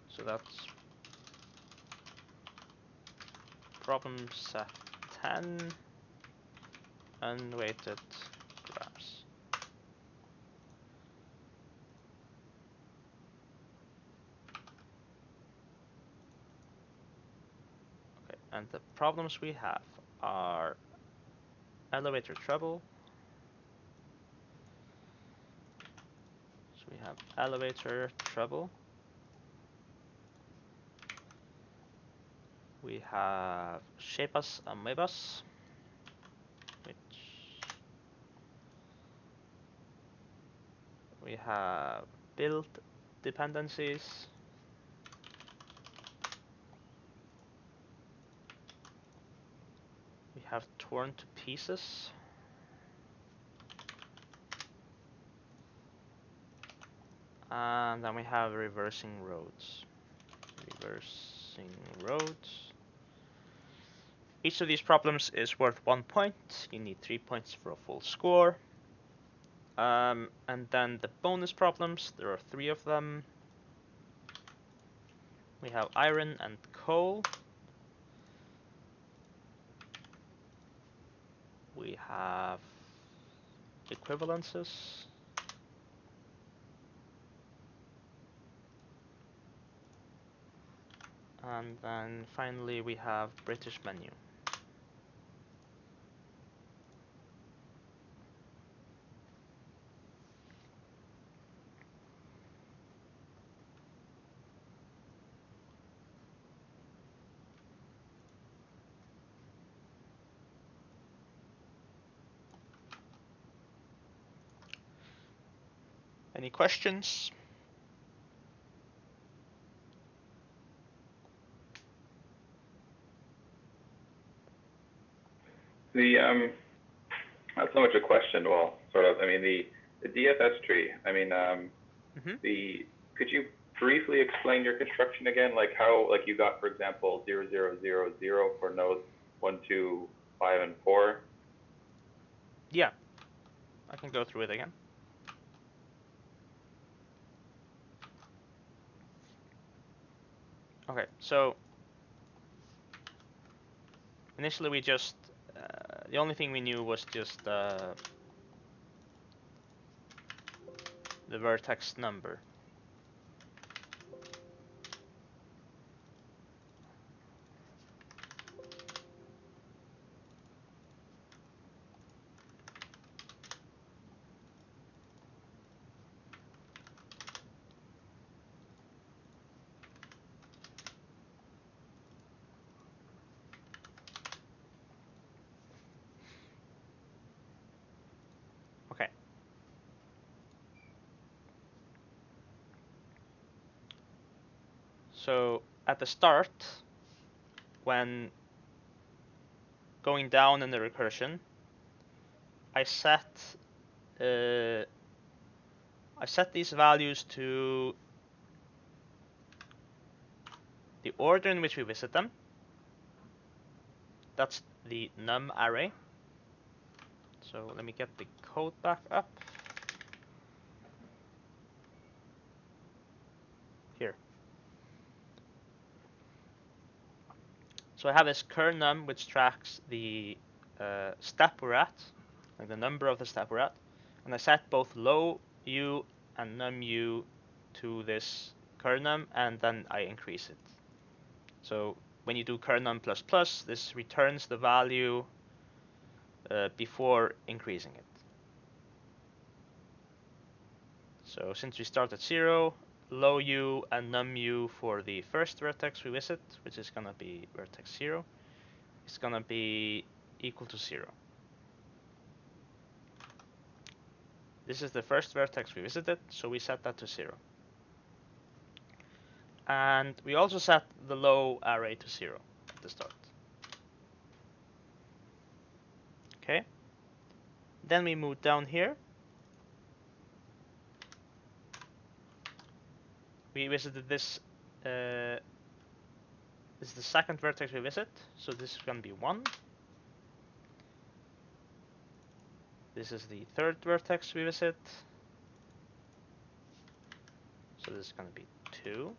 A: So that's problem set 10 unweighted graphs. Okay, and the problems we have are elevator treble. So we have elevator treble. We have shapebus amoebus, which we have build dependencies. We have torn to pieces. And then we have reversing roads. Reversing roads. Each of these problems is worth 1 point. You need 3 points for a full score. And then the bonus problems, there are 3 of them. We have iron and coal. We have equivalences. And then finally we have British menu. Any questions?
C: The not so much a question, well, sort of. I mean, the DFS tree. I mean, could you briefly explain your construction again? Like how, like you got, for example, 0, 0, 0, 0 for nodes 1, 2, 5, and 4.
A: Yeah, I can go through it again. Okay, so initially we just the only thing we knew was just the vertex number. Okay. So at the start, when going down in the recursion, I set these values to the order in which we visit them. That's the num array. So let me get the code back up. Here. So I have this cur_num which tracks the step we're at, like the number of the step we're at, and I set both low u and num u to this cur_num, and then I increase it. So when you do cur_num plus plus, this returns the value before increasing it. So since we start at 0, low u and num u for the first vertex we visit, which is going to be vertex 0, is going to be equal to 0. This is the first vertex we visited, so we set that to 0. And we also set the low array to 0 at the start. Okay. Then we move down here. We visited this. This is the second vertex we visit, so this is going to be 1. This is the third vertex we visit, so this is going to be 2.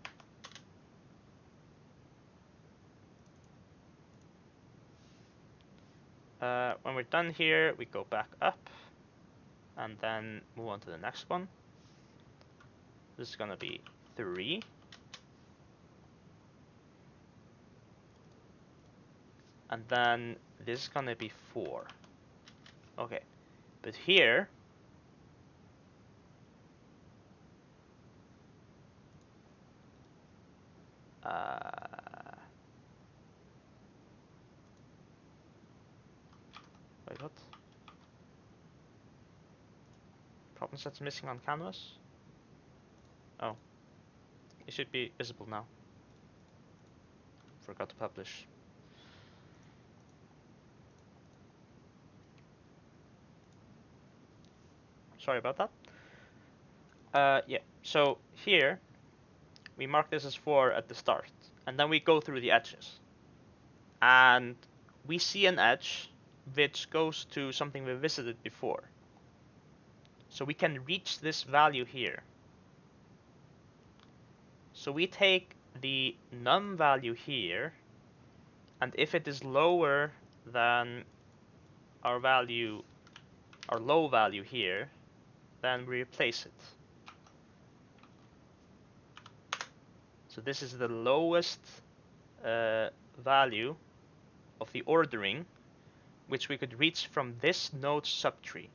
A: When we're done here, we go back up and then move on to the next one. This is going to be 3. And then this is going to be 4. Okay, but here, wait, what? Problem set's missing on canvas? Oh, it should be visible now. Forgot to publish. Sorry about that. Yeah, so here, we mark this as 4 at the start, and then we go through the edges. And we see an edge which goes to something we visited before. So we can reach this value here. So we take the num value here, and if it is lower than our low value here, then we replace it. So this is the lowest value of the ordering which we could reach from this node subtree.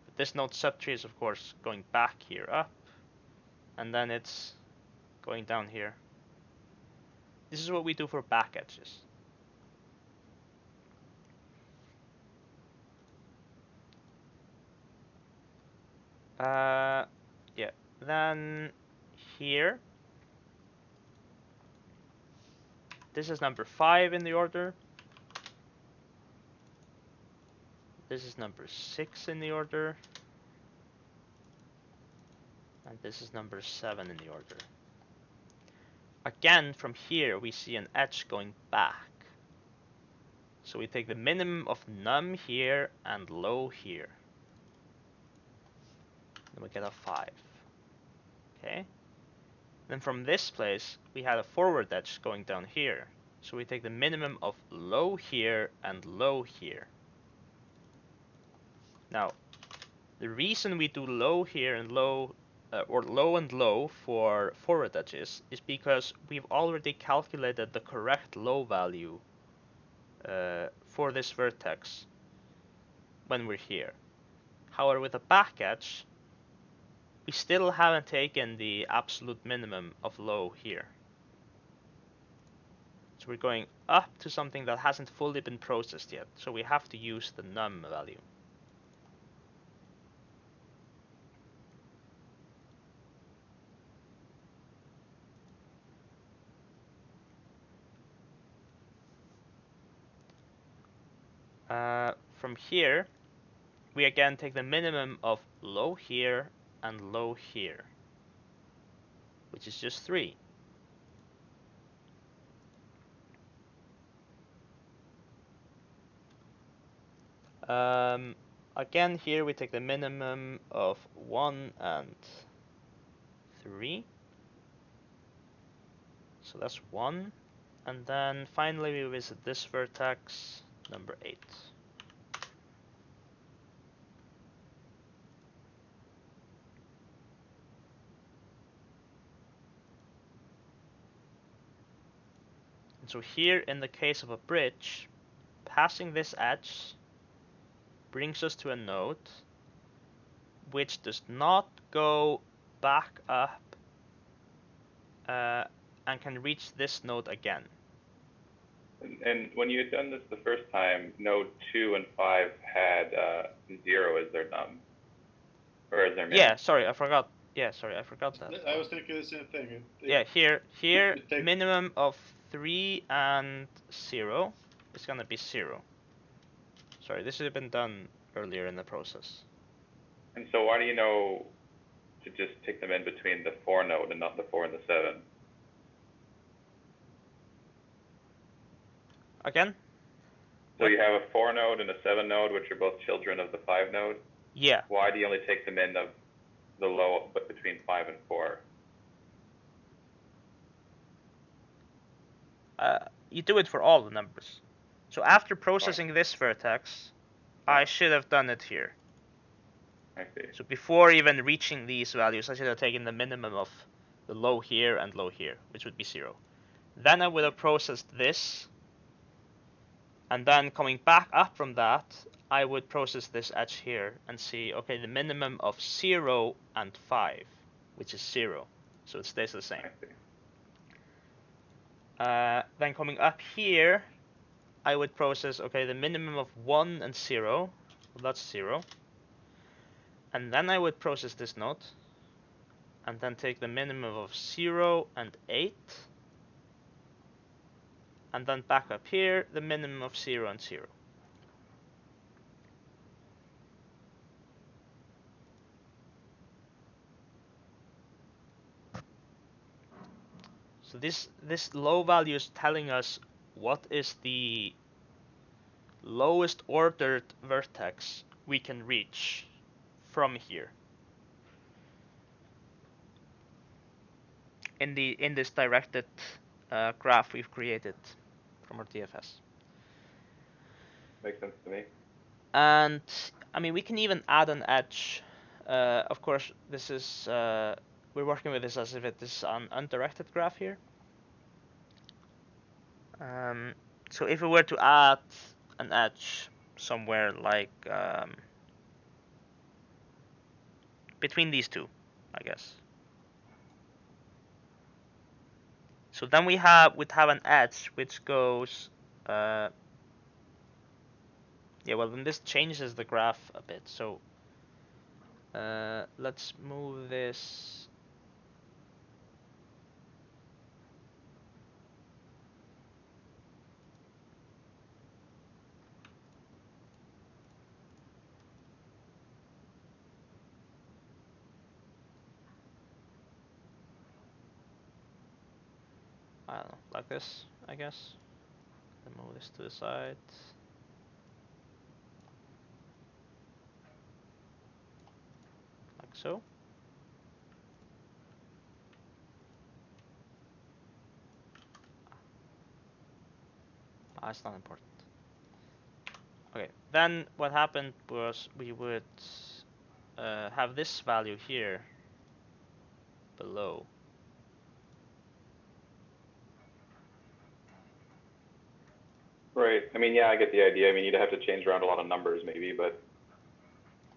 A: But this node subtree is of course going back here up, and then it's going down here. This is what we do for back edges. Yeah, then here, this is number 5 in the order. This is number 6 in the order. And this is number 7 in the order. Again, from here, we see an edge going back. So we take the minimum of num here and low here. Then we get a 5. Okay. Then from this place, we had a forward edge going down here. So we take the minimum of low here and low here. Now, the reason we do low here and low, or low and low for forward edges is because we've already calculated the correct low value for this vertex when we're here. However, with a back edge, we still haven't taken the absolute minimum of low here. So we're going up to something that hasn't fully been processed yet. So we have to use the num value. From here, we again take the minimum of low here and low here, which is just 3. Again, here we take the minimum of 1 and 3. So that's 1. And then finally we visit this vertex, number 8. And so here, in the case of a bridge, passing this edge brings us to a node which does not go back up and can reach this node again.
C: And when you had done this the first time, node 2 and 5 had 0 as their num, or as their min.
A: Yeah, sorry, I forgot. Yeah, sorry, I forgot that.
B: I was thinking the same thing.
A: Yeah, here, minimum of 3 and 0 is gonna be 0. Sorry, this should have been done earlier in the process.
C: And so why do you know to just take them in between the 4 node and not the 4 and the 7?
A: Again?
C: So you have a 4 node and a 7 node, which are both children of the 5 node?
A: Yeah.
C: Why do you only take them in of the low, but between 5 and 4?
A: You do it for all the numbers. So after processing this vertex, I should have done it here.
C: I see.
A: So before even reaching these values, I should have taken the minimum of the low here and low here, which would be 0. Then I would have processed this, and then coming back up from that, I would process this edge here and see, okay, the minimum of 0 and 5, which is 0. So it stays the same.
C: I see.
A: Then coming up here, I would process, okay, the minimum of 1 and 0, well, that's 0. And then I would process this node, and then take the minimum of 0 and 8. And then back up here, the minimum of 0 and 0. So this low value is telling us what is the lowest ordered vertex we can reach from here in this directed graph we've created from our DFS.
C: Makes sense to me.
A: And I mean, we can even add an edge. Of course, this is we're working with this as if it is an undirected graph here. So if we were to add an edge somewhere like between these two, I guess. So then we'd have an edge which goes. Yeah, well, then this changes the graph a bit. So let's move this I don't know, like this, I guess. Then move this to the side. Like so. That's not important. Okay, then what happened was we would have this value here below.
C: Right. I mean, yeah, I get the idea. I mean, you'd have to change around a lot of numbers maybe, but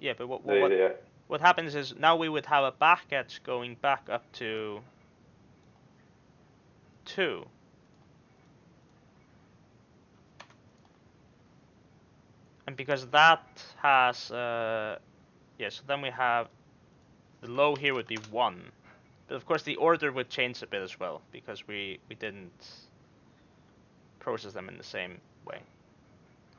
A: Yeah, but
C: yeah.
A: What happens is now we would have a back edge going back up to 2. And because that has, so then we have the low here would be 1. But of course the order would change a bit as well, because we didn't process them in the same way.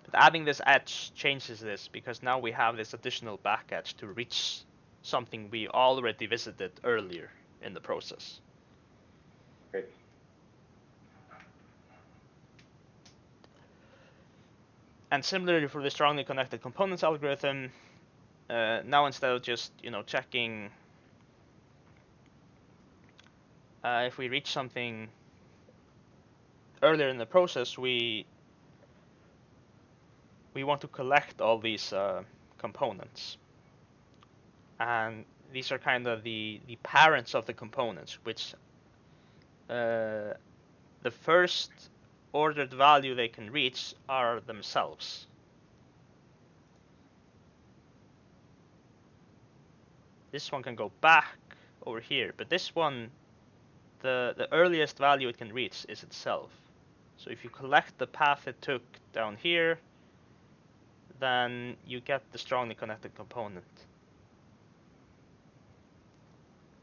A: But adding this edge changes this, because now we have this additional back edge to reach something we already visited earlier in the process.
C: Great.
A: And similarly for the strongly connected components algorithm, now instead of just checking if we reach something earlier in the process, we want to collect all these components, and these are kind of the parents of the components, which the first ordered value they can reach are themselves. This one can go back over here, but this one, the earliest value it can reach is itself. So if you collect the path it took down here, then you get the strongly connected component.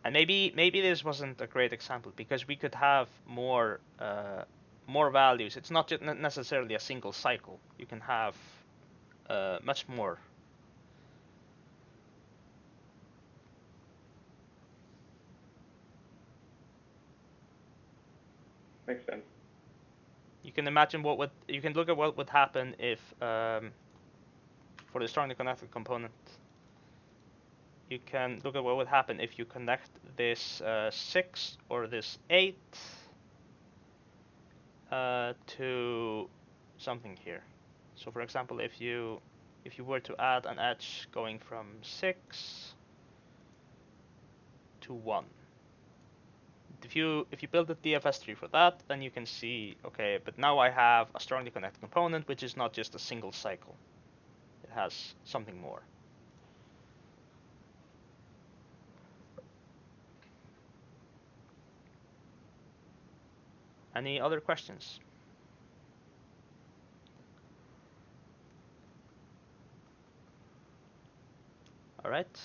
A: And maybe this wasn't a great example, because we could have more values. It's not just necessarily a single cycle. You can have much more.
C: Makes sense.
A: You can imagine you can look at what would happen if for the strongly connected component. You can look at what would happen if you connect this 6 or this 8 to something here. So for example, if you were to add an edge going from 6 to 1. If you build a DFS tree for that, then you can see, okay, but now I have a strongly connected component, which is not just a single cycle. It has something more. Any other questions? All right.